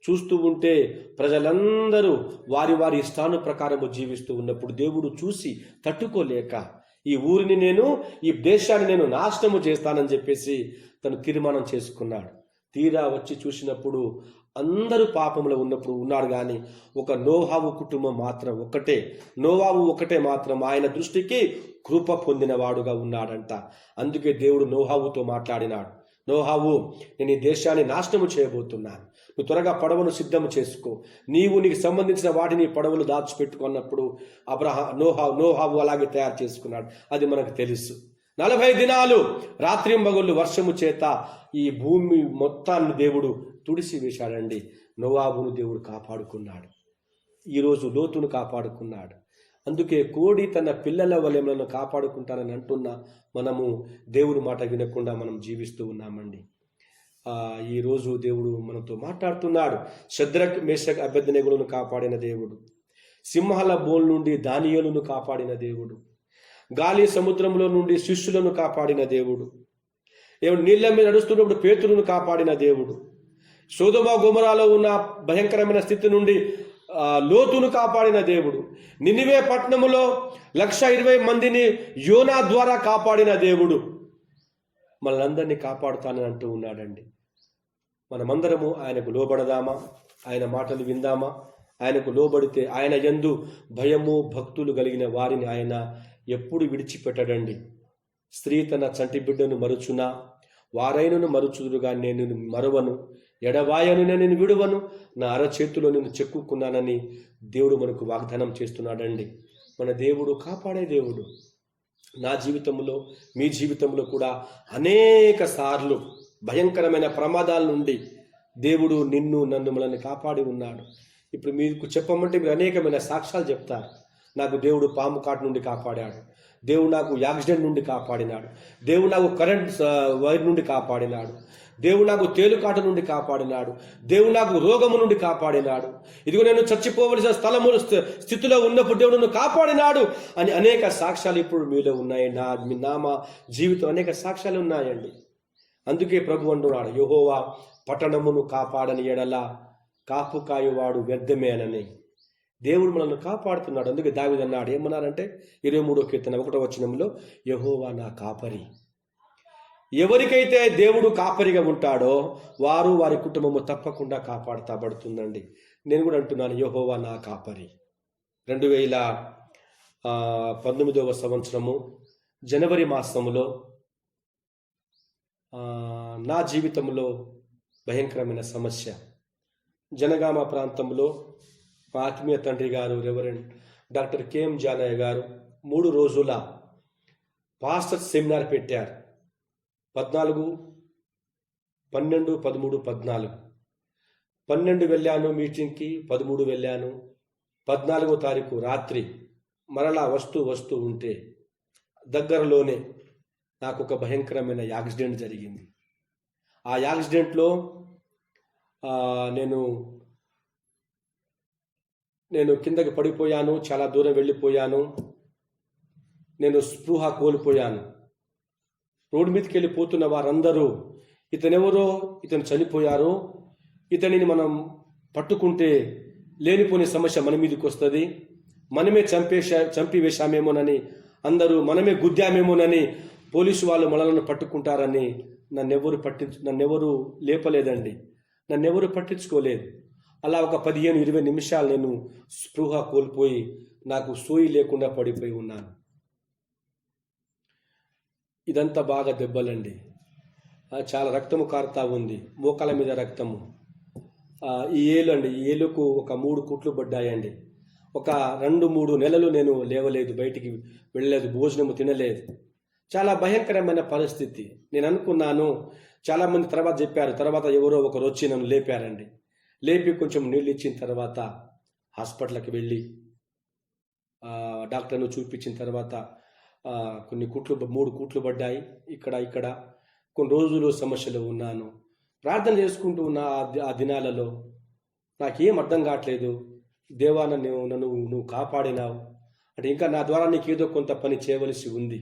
A: చూస్తూ ఉంటే ప్రజలందరూ వారి ఇష్టానుప్రకారము జీవిస్తూ ఉన్నప్పుడు దేవుడు చూసి తట్టుకోలేక ఈ ఊరిని ఈ దేశాన్ని నేను నాశనము చేస్తానని చెప్పేసి తను తీర్మానం చేసుకున్నాడు. తీరా వచ్చి చూసినప్పుడు అందరూ పాపంలో ఉన్నారు కానీ ఒక నోవాహు కుటుంబం మాత్రం నోవాహు ఒకటే మాత్రం ఆయన దృష్టికి కృప పొందినవాడుగా ఉన్నాడంట. అందుకే దేవుడు నోవాహుతో మాట్లాడినాడు, నోవాహు, నేను ఈ దేశాన్ని నాశనము చేయబోతున్నాను, నువ్వు త్వరగా పడవను సిద్ధము చేసుకో, నీకు సంబంధించిన వాటిని పడవలు దాచిపెట్టుకున్నప్పుడు నోవాహు అలాగే తయారు చేసుకున్నాడు. అది మనకు తెలుసు. 40 దినాలు రాత్రింబగళ్ళు వర్షము చేత ఈ భూమి మొత్తాన్ని దేవుడు తుడిసి వేశాడండి. నోవాహును దేవుడు కాపాడుకున్నాడు. ఈరోజు లోతును కాపాడుకున్నాడు. అందుకే కోడి తన పిల్లల వలె మనల్ని కాపాడుకుంటానని అంటున్నా మనము దేవుని మాట వినకుండా మనం జీవిస్తూ ఉన్నామండి. ఈరోజు దేవుడు మనతో మాట్లాడుతున్నాడు. షద్రక్, మేషక్, అబేద్నెగోలను కాపాడిన దేవుడు, సింహాల బోన్ నుండి దానియేలును కాపాడిన దేవుడు, గాలి సముద్రంలో నుండి శిష్యులను కాపాడిన దేవుడు, నీళ్ళ మీద నడుస్తున్నప్పుడు పేతురును కాపాడిన దేవుడు, సొదొమ గొమొర్రాలో ఉన్న భయంకరమైన స్థితి నుండి లోతును కాపాడిన దేవుడు, నినివే పట్టణములో 120,000 మందిని యోనా ద్వారా కాపాడిన దేవుడు మనందరినీ కాపాడుతానని అంటూ ఉన్నాడండి. మనమందరము ఆయనకు లోబడదామా? ఆయన మాటలు విందామా? ఆయనకు లోబడితే ఆయన యందు భయము భక్తులు కలిగిన వారిని ఆయన ఎప్పుడు విడిచిపెట్టడండి. స్త్రీ తన చంటి బిడ్డను మరుచునా, వారైనను మరుచుదురుగా నేను మరువను, ఎడవాయను నేను విడువను, నా అరచేతిలో నేను చెక్కుకున్నానని దేవుడు మనకు వాగ్దానం చేస్తున్నాడండి. మన దేవుడు కాపాడే దేవుడు. నా జీవితంలో, మీ జీవితంలో కూడా అనేక సార్లు భయంకరమైన ప్రమాదాల నుండి దేవుడు నన్ను మనల్ని కాపాడి ఉన్నాడు. ఇప్పుడు మీకు చెప్పమంటే మీరు అనేకమైన సాక్ష్యాలు చెప్తారు. నాకు దేవుడు పాము కాటు నుండి కాపాడాడు, దేవుడు నాకు యాక్సిడెంట్ నుండి కాపాడినాడు, దేవుడు నాకు కరెంట్ వైర్ నుండి కాపాడినాడు, దేవుడు నాకు తేలుకాట నుండి కాపాడినాడు, దేవుడు నాకు రోగము నుండి కాపాడినాడు, ఇదిగో నేను చచ్చిపోవలసిన స్థితిలో ఉన్నప్పుడు దేవుడు నన్ను కాపాడినాడు అని అనేక సాక్ష్యాలు ఇప్పుడు మీలో ఉన్నాయి. మా జీవితం అనేక సాక్ష్యాలు ఉన్నాయండి. అందుకే ప్రభు అంటున్నాడు, యెహోవా పట్టణమును కాపాడని ఎడల కాపు కాయువాడు వ్యర్థమేనని. దేవుడు మనల్ని కాపాడుతున్నాడు. అందుకే దావీదు అన్నాడు, ఏమన్నారంటే 23వ కీర్తన 1వ వచనంలో, యెహోవా నా కాపరి. ఎవరికైతే దేవుడు కాపరిగా ఉంటాడో వారి కుటుంబము తప్పకుండా కాపాడతాబడుతుందండి. నేను కూడా అంటున్నాను, యెహోవా నా కాపరి. 2019వ సంవత్సరము జనవరి మాసంలో నా జీవితంలో భయంకరమైన సమస్య. జనగామ ప్రాంతంలో మా ఆత్మీయ తండ్రి గారు రెవరెండ్ డాక్టర్ కెఎం జానయ్య గారు 3 రోజుల పాస్టర్ సెమినార్ పెట్టారు. 14, 12, 13, 14. 12 వెళ్ళాను మీటింగ్కి, 13 వెళ్ళాను. 14వ తారీఖు రాత్రి మరలా వస్తూ ఉంటే దగ్గరలోనే నాకు ఒక భయంకరమైన యాక్సిడెంట్ జరిగింది. ఆ యాక్సిడెంట్లో నేను కిందకి పడిపోయాను, చాలా దూరం వెళ్ళిపోయాను, నేను స్పృహ కోల్పోయాను. రోడ్డు మీదకి వెళ్ళిపోతున్న వారందరూ ఇతను చనిపోయారు, ఇతనిని మనం పట్టుకుంటే లేనిపోని సమస్య మన మీదకి వస్తుంది, మనమే చంపివేశామేమోనని, అందరూ మనమే గుద్దామేమోనని పోలీసు వాళ్ళు మనల్ని పట్టుకుంటారని నన్నెవరు లేపలేదండి, నన్నెవరు పట్టించుకోలేదు. అలా ఒక 15-20 నిమిషాలు నేను స్పృహ కోల్పోయి నాకు సోయి లేకుండా పడిపోయి ఉన్నాను. ఇదంతా బాగా దెబ్బలండి, చాలా రక్తము కారుతా ఉంది, మోకాల మీద రక్తము. ఈ ఏలుకు ఒక 3 కుట్లు పడ్డాయండి. ఒక 2-3 నెలలు నేను లేవలేదు, బయటికి వెళ్ళలేదు, భోజనము తినలేదు. చాలా భయంకరమైన పరిస్థితి. నేను అనుకున్నాను, చాలామంది తర్వాత చెప్పారు, తర్వాత ఎవరో ఒకరు వచ్చి నన్ను లేపారండి. లేపి కొంచెం నీళ్ళు ఇచ్చిన తర్వాత హాస్పిటల్కి వెళ్ళి డాక్టర్ను చూపించిన తర్వాత కొన్ని 3 కుట్లు పడ్డాయి ఇక్కడ. కొన్ని రోజులు సమస్యలు ఉన్నాను, ప్రార్థన చేసుకుంటూ ఉన్న ఆ దినాలలో నాకేం అర్థం కావట్లేదు. దేవా నువ్వు కాపాడినావు అంటే ఇంకా నా ద్వారా నీకు ఏదో కొంత పని చేయవలసి ఉంది,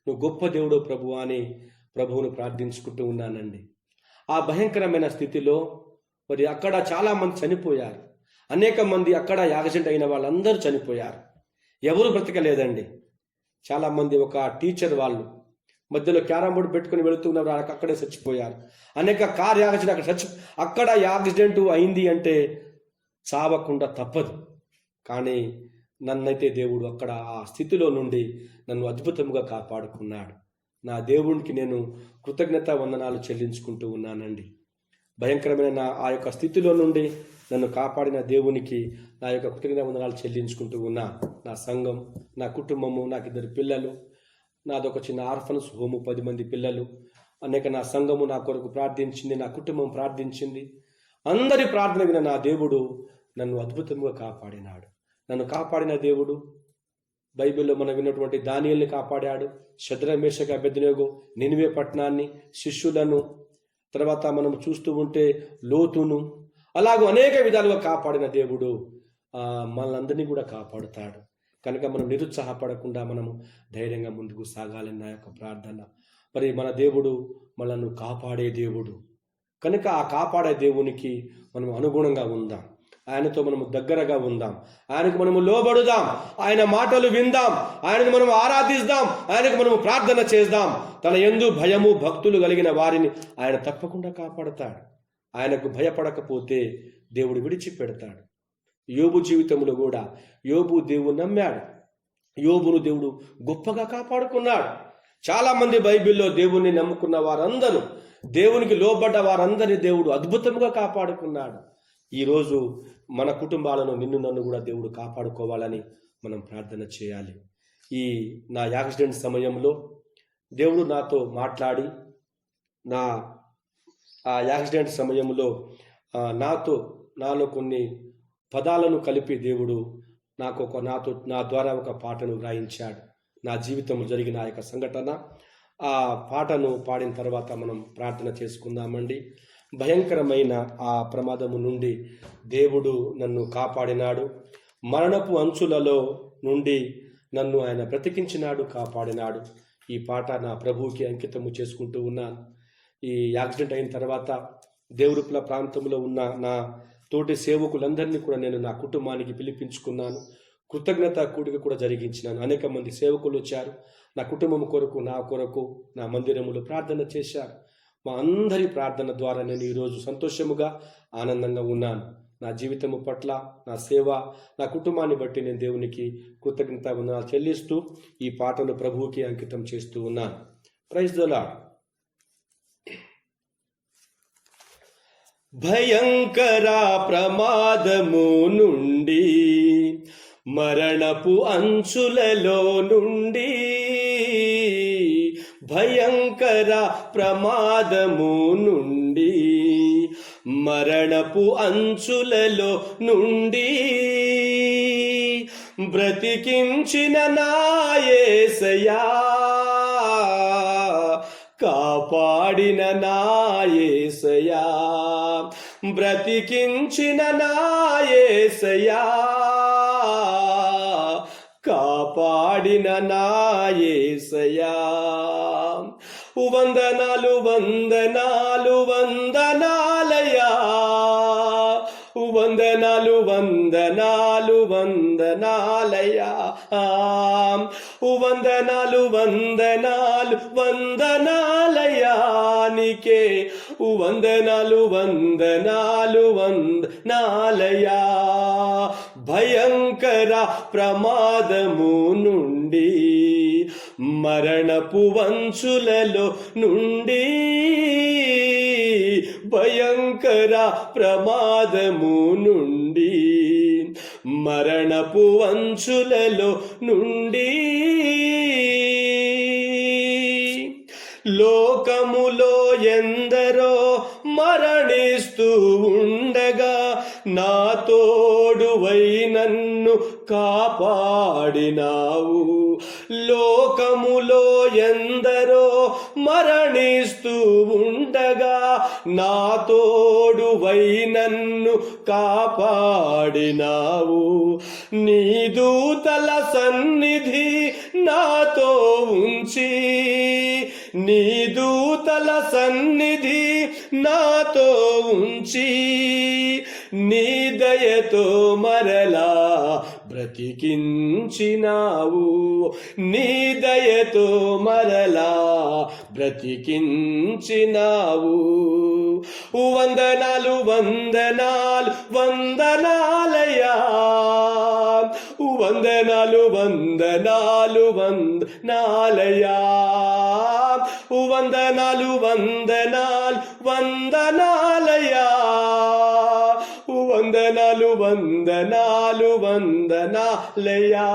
A: నువ్వు గొప్ప దేవుడు ప్రభు అని ప్రభువును ప్రార్థించుకుంటూ ఉన్నానండి. ఆ భయంకరమైన స్థితిలో మరి అక్కడ చాలామంది చనిపోయారు, అనేక మంది అక్కడ యాక్సిడెంట్ అయిన వాళ్ళందరూ చనిపోయారు, ఎవరు బ్రతకలేదండి. చాలామంది ఒక టీచర్ వాళ్ళు మధ్యలో క్యారమ్ బోర్డు పెట్టుకుని వెళుతున్నారు, అక్కడే చచ్చిపోయారు. అనేక కార్ యాక్సిడెంట్ అక్కడ యాక్సిడెంట్ అయింది అంటే చావకుండా తప్పదు. కానీ నన్నైతే దేవుడు అక్కడ ఆ స్థితిలో నుండి నన్ను అద్భుతంగా కాపాడుకున్నాడు. నా దేవునికి నేను కృతజ్ఞత వందనాలు చెల్లించుకుంటూ ఉన్నానండి. భయంకరమైన ఆ యొక్క స్థితిలో నుండి నన్ను కాపాడిన దేవునికి నా యొక్క కృతజ్ఞత వందనాలు చెల్లించుకుంటూ ఉన్నా. నా సంఘం, నా కుటుంబము, నాకు 2 పిల్లలు, నాదొక చిన్న ఆర్ఫన్స్ హోము, 10 మంది పిల్లలు, నా సంఘము నా కొరకు ప్రార్థించింది, నా కుటుంబం ప్రార్థించింది. అందరి ప్రార్థన విన నా దేవుడు నన్ను అద్భుతంగా కాపాడినాడు. నన్ను కాపాడిన దేవుడు బైబిల్లో మనం విన్నటువంటి దానియేలుని కాపాడాడు, శద్రక్ మేషక్ అబేద్నెగో నినివే పట్టణాన్ని, శిష్యులను, తర్వాత మనం చూస్తూ ఉంటే లోతును, అలాగూ అనేక విధాలుగా కాపాడిన దేవుడు మనలందరినీ కూడా కాపాడుతాడు. కనుక మనం నిరుత్సాహపడకుండా మనము ధైర్యంగా ముందుకు సాగాలని నా యొక్క ప్రార్థన. మరి మన దేవుడు మనల్ని కాపాడే దేవుడు కనుక ఆ కాపాడే దేవునికి మనం అనుగుణంగా ఉందాం, ఆయనతో మనము దగ్గరగా ఉందాం, ఆయనకు మనము లోబడుదాం, ఆయన మాటలు విందాం, ఆయనకు మనం ఆరాధిస్తాం, ఆయనకు మనము ప్రార్థన చేద్దాం. తన యందు భయము భక్తులు కలిగిన వారిని ఆయన తప్పకుండా కాపాడతాడు. ఆయనకు భయపడకపోతే దేవుడు విడిచిపెడతాడు. యోబు జీవితంలో కూడా యోబు దేవుడు నమ్మాడు, యోబును దేవుడు గొప్పగా కాపాడుకున్నాడు. చాలామంది బైబిల్లో దేవుణ్ణి నమ్ముకున్న వారందరూ, దేవునికి లోబడ్డ వారందరినీ దేవుడు అద్భుతంగా కాపాడుకున్నాడు. ఈరోజు మన కుటుంబాలను, నన్ను కూడా దేవుడు కాపాడుకోవాలని మనం ప్రార్థన చేయాలి. నా యాక్సిడెంట్ సమయంలో దేవుడు నాతో మాట్లాడి, ఆ యాక్సిడెంట్ సమయంలో నాలో కొన్ని పదాలను కలిపి దేవుడు నా ద్వారా ఒక పాటను వ్రాయించాడు. నా జీవితంలో జరిగిన ఆ యొక్క సంఘటన, ఆ పాటను పాడిన తర్వాత మనం ప్రార్థన చేసుకుందామండి. భయంకరమైన ఆ ప్రమాదము నుండి దేవుడు నన్ను కాపాడినాడు. మరణపు అంచులలో నుండి నన్ను ఆయన బ్రతికించినాడు, కాపాడినాడు. ఈ పాట నా ప్రభువుకి అంకితము చేసుకుంటూ ఉన్నాను. ఈ యాక్సిడెంట్ అయిన తర్వాత దేవురుపుల ప్రాంతంలో ఉన్న నా తోటి సేవకులందరినీ కూడా నేను నా కుటుంబానికి పిలిపించుకున్నాను. కృతజ్ఞత కూడిక కూడా జరిగించినాను. అనేక మంది సేవకులు వచ్చారు. నా కుటుంబం కొరకు, నా కొరకు నా మందిరములో ప్రార్థన చేశారు. మా అందరి ప్రార్థన ద్వారా నేను ఈరోజు సంతోషముగా, ఆనందంగా ఉన్నాను. నా జీవితము పట్ల, నా సేవ, నా కుటుంబాన్ని బట్టి నేను దేవునికి కృతజ్ఞత వందనాలు చెల్లిస్తూ ఈ పాటను ప్రభువుకి అంకితం చేస్తూ ఉన్నాను. Praise the lord. భయంకర ప్రమాదము నుండి, మరణపు అంచులలో నుండి, భయంకర ప్రమాదము నుండి, మరణపు అంచులలో నుండి బ్రతికించిన నా యేసయ్యా, కాపాడిన నా యేసయ్యా, బ్రతికించిన నా యేసయ్యా, కాపాడిన నా యేసయ్యా. వందనాలు వందనాలు వందనాలయ్యా, వందనాలు వందనాలు వందనాలయ్యా, వందనాలు వందనాలు వందనాలయ్యా నీకే, వందనాలు వందనాలు వందనాలయ్యా. భయంకర ప్రమాదము నుండి, మరణపు వంచులలో నుండి, భయంకర ప్రమాదము నుండి, మరణపు వంచులలో నుండి, లోకములో ఎందరో మరణిస్తూ ఉండగా నా తోడువై నన్ను కాపాడినావు. లోకములో ఎందరో మరణిస్తూ ఉండగా నా తోడువై నన్ను కాపాడినావు. నీ దూతల సన్నిధి నాతో ఉంచి, నీ దూతల సన్నిధి నాతో ఉంచి, నీ దయతో మరలా బ్రతికించినావు. నీ దయతో మరలా బ్రతికించినావు. వందనాలు వందనాలు వందనాలయ్యా, వందనాలు వందనాలు వందనాలయ్యా, వందనాలు వందనాలు వందనాలయ్యా, వందనాలు వందనాలు వందనాలయ్యా.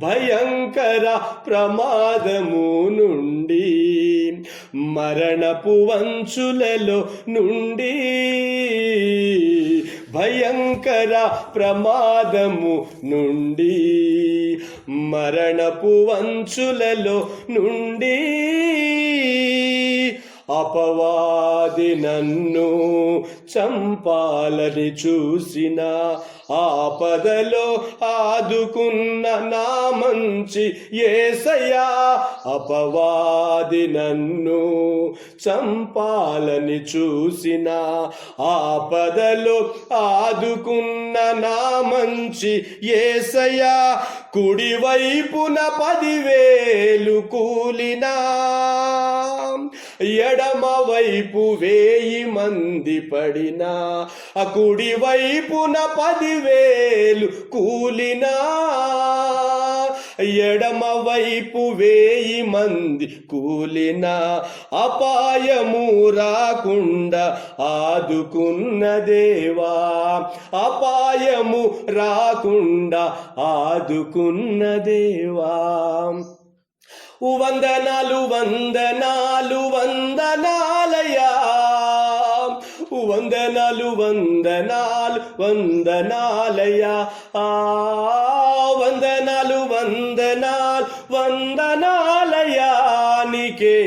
A: భయంకర ప్రమాదము నుండి, మరణపు వంచులలో నుండి, భయంకర ప్రమాదము నుండి, మరణపు వంచులలో నుండి, అపవాది నన్ను చంపాలని చూసిన ఆపదలో ఆదుకున్న నా మంచి యేసయ్యా. అపవాది నన్ను చంపాలని చూసిన ఆపదలో ఆదుకున్న నా మంచి యేసయ్యా. కుడివైపున 10,000 కూలినా, ఎడమ వైపు 1000 మంది పడినా, కుడి వైపున 10,000 కూలినా. ఎడమ వైపు 1000 మంది కూలినా, అపాయము రాకుండా ఆదుకున్న దేవా, అపాయము రాకుండా ఆదుకున్న దేవా. వందనాలు వందనాలు వందనాలయ్యా, వందనాలు వందనాలు వందనాలయ్యా. వందనాలు వందనాలు వందనాలయ్యా నీకే,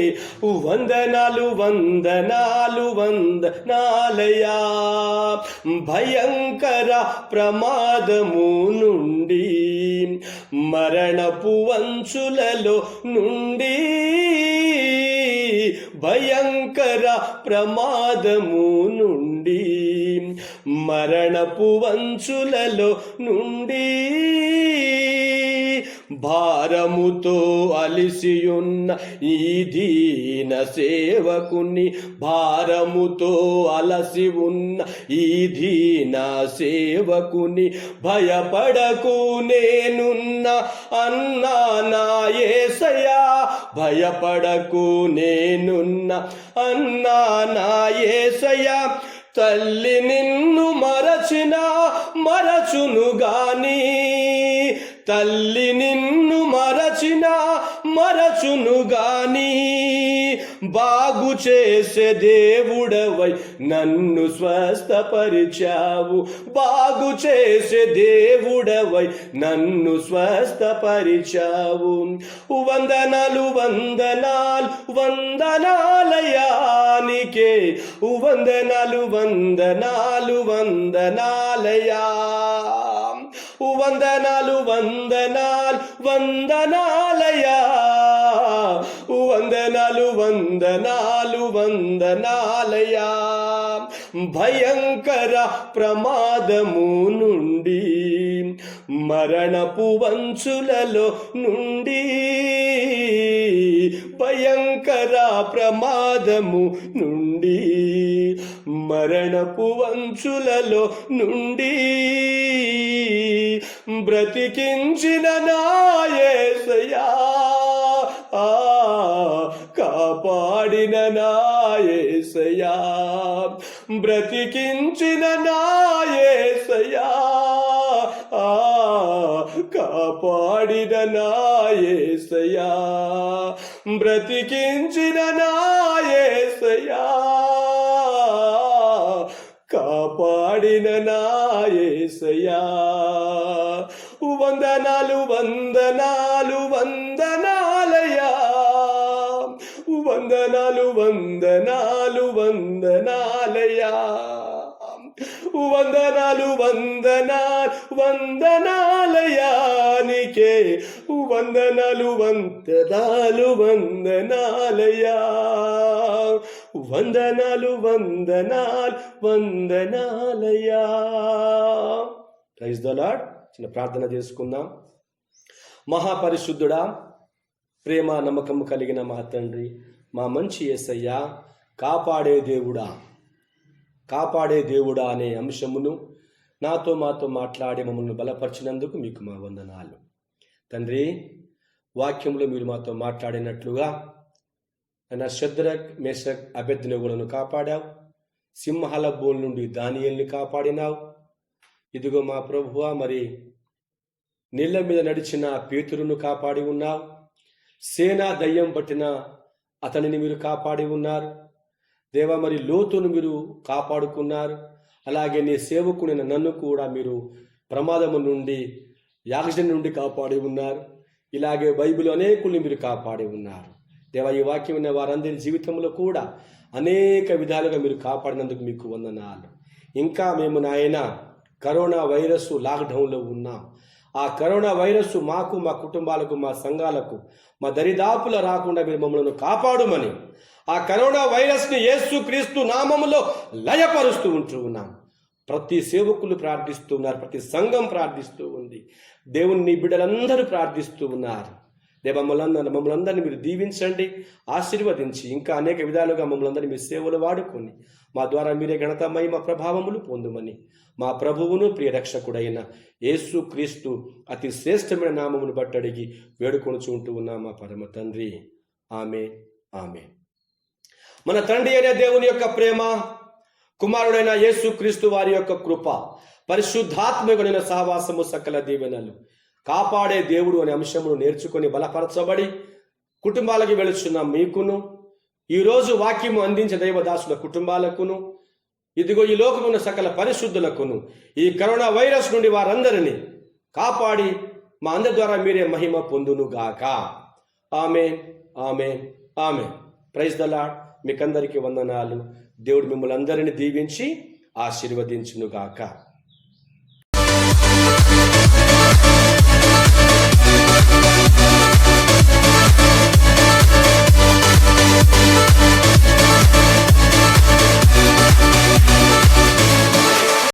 A: వందనాలు వందనాలు వందనాలయ్యా. భయంకర ప్రమాదము నుండి, మరణపు అంచులలో నుండి, భయంకర ప్రమాదము నుండి, మరణపు అంచులలో నుండి, భారముతో అలసియున్న ఈ దీన సేవకుని, భారముతో అలసి ఉన్న ఈ దీన సేవకుని, భయపడకు నేనున్న అన్నా నా యేసయ్యా, భయపడకు నేనున్న అన్నా నా యేసయ్యా. తల్లి నిన్ను మరచినా మరచును గాని, తల్లి నిన్ను మరచినా మరచును గాని, బాగు చేసే దేవుడవై నన్ను స్వస్థపరిచావు, బాగు చేసే దేవుడవై నన్ను స్వస్థపరిచావు. వందనాలు వందనాలు వందనాలయ్యా నీకే, వందనాలు వందనాలు వందనాలయ్యా. వందనాలు వందనాలు వందనాలయ్యా, వందనాలు వందనాలు వందనాలయ్యా. భయంకర ప్రమాదము నుండి, మరణపు వంచులలో నుండి, భయంకర ప్రమాదము నుండి, మరణపు వంచులలో నుండి, బ్రతికించిన నా యేసయ్యా, కాపాడిన నా యేసయ్యా, బ్రతికించిన నా యేసయ్యా, కాపాడిన నా యేసయ్యా, బ్రతికించిన నా యేసయ్యా, కాపాడిన నా యేసయ్యా. వందనాలు వందనాలు వందనాలయ్యా, వందనాలు వందనాలు వందనాలయ్యా. వందనాలు వందనాలు వందనాలయ్యా నీకే, వందనాలు వందనాలు వందనాలయ్యా. వందనాలు వందనాలు వందనాలయ్యా. Praise the lord. చిన్న ప్రార్థన చేసుకుందాం. మహాపరిశుద్ధుడా, ప్రేమ నమ్మకము కలిగిన మా తండ్రి, మా మంచి యేసయ్యా, కాపాడే దేవుడా, కాపాడే దేవుడా అనే అంశమును నాతో మాతో మాట్లాడి మమ్మల్ని బలపరిచినందుకు మీకు మా వందనాలు తండ్రి. వాక్యంలో మీరు మాతో మాట్లాడినట్లుగా నా షద్రక్ మేషక్ అబేద్నెగోలను కాపాడావు, సింహాల బోల్ నుండి దానియేలుని కాపాడినావు. ఇదిగో మా ప్రభువా, మరి నీళ్ల మీద నడిచిన పేతురును కాపాడి ఉన్నావు, సేనా దయ్యం పట్టిన అతనిని మీరు కాపాడి ఉన్నారు దేవా. మరి లోతును మీరు కాపాడుకున్నారు. అలాగే నీ సేవకుడైన నన్ను కూడా మీరు ప్రమాదము నుండి, యాక్సిడెంట్ నుండి కాపాడి ఉన్నారు. ఇలాగే బైబిల్ అనేకుల్ని మీరు కాపాడి ఉన్నారు దేవా. ఈ వాక్యం ఉన్న వారందరి జీవితంలో కూడా అనేక విధాలుగా మీరు కాపాడినందుకు మీకు వందనాలు. ఇంకా మేము నాయన కరోనా వైరస్ లాక్డౌన్లో ఉన్నాం. ఆ కరోనా వైరస్ మాకు, మా కుటుంబాలకు, మా సంఘాలకు, మా దరిదాపుల రాకుండా మీరు మమ్మల్ని కాపాడుమని ఆ కరోనా వైరస్ని యేసుక్రీస్తు నామములో లయపరుస్తూ ఉంటున్నాం. ప్రతి సేవకులు ప్రార్థిస్తూ ఉన్నారు, ప్రతి సంఘం ప్రార్థిస్తూ ఉంది. దేవుని బిడ్డలందరూ ప్రార్థిస్తూ ఉన్నారు దేవ మమ్మల్ని అందరినీ మీరు దీవించండి, ఆశీర్వదించి ఇంకా అనేక విధాలుగా మమ్మల్ని అందరినీ మీ సేవలు వాడుకొని మా ద్వారా మీరే ఘనత మహిమ ప్రభావములు పొందుమని మా ప్రభువును ప్రియ రక్షకుడైన యేసు క్రీస్తు అతి శ్రేష్టమైన నామమును బట్టి అడిగి వేడుకొనుచుంటూ ఉన్నాం మా పరమ తండ్రి. ఆమేన్, ఆమేన్. మన తండ్రి అయిన దేవుని యొక్క ప్రేమ, కుమారుడైన యేసు క్రీస్తు వారి యొక్క కృప, పరిశుద్ధాత్మకుడైన సహవాసము, సకల దీవెనలు, కాపాడే దేవుడు అనే అంశమును నేర్చుకొని బలపరచబడి కుటుంబాలకు వెళుచున్న మీకును, ఈరోజు వాక్యము అందించే దైవదాసుల కుటుంబాలకును, ఇదిగో ఈ లోకమున్న సకల పరిశుద్ధులకును, ఈ కరోనా వైరస్ నుండి వారందరినీ కాపాడి మా అందరి ద్వారా మీరే మహిమ పొందునుగాక. ఆమేన్, ఆమేన్, ఆమేన్. Praise the lord. మీకందరికీ వందనాలు. దేవుడు మిమ్మల్ని అందరినీ దీవించి ఆశీర్వదించునుగాక.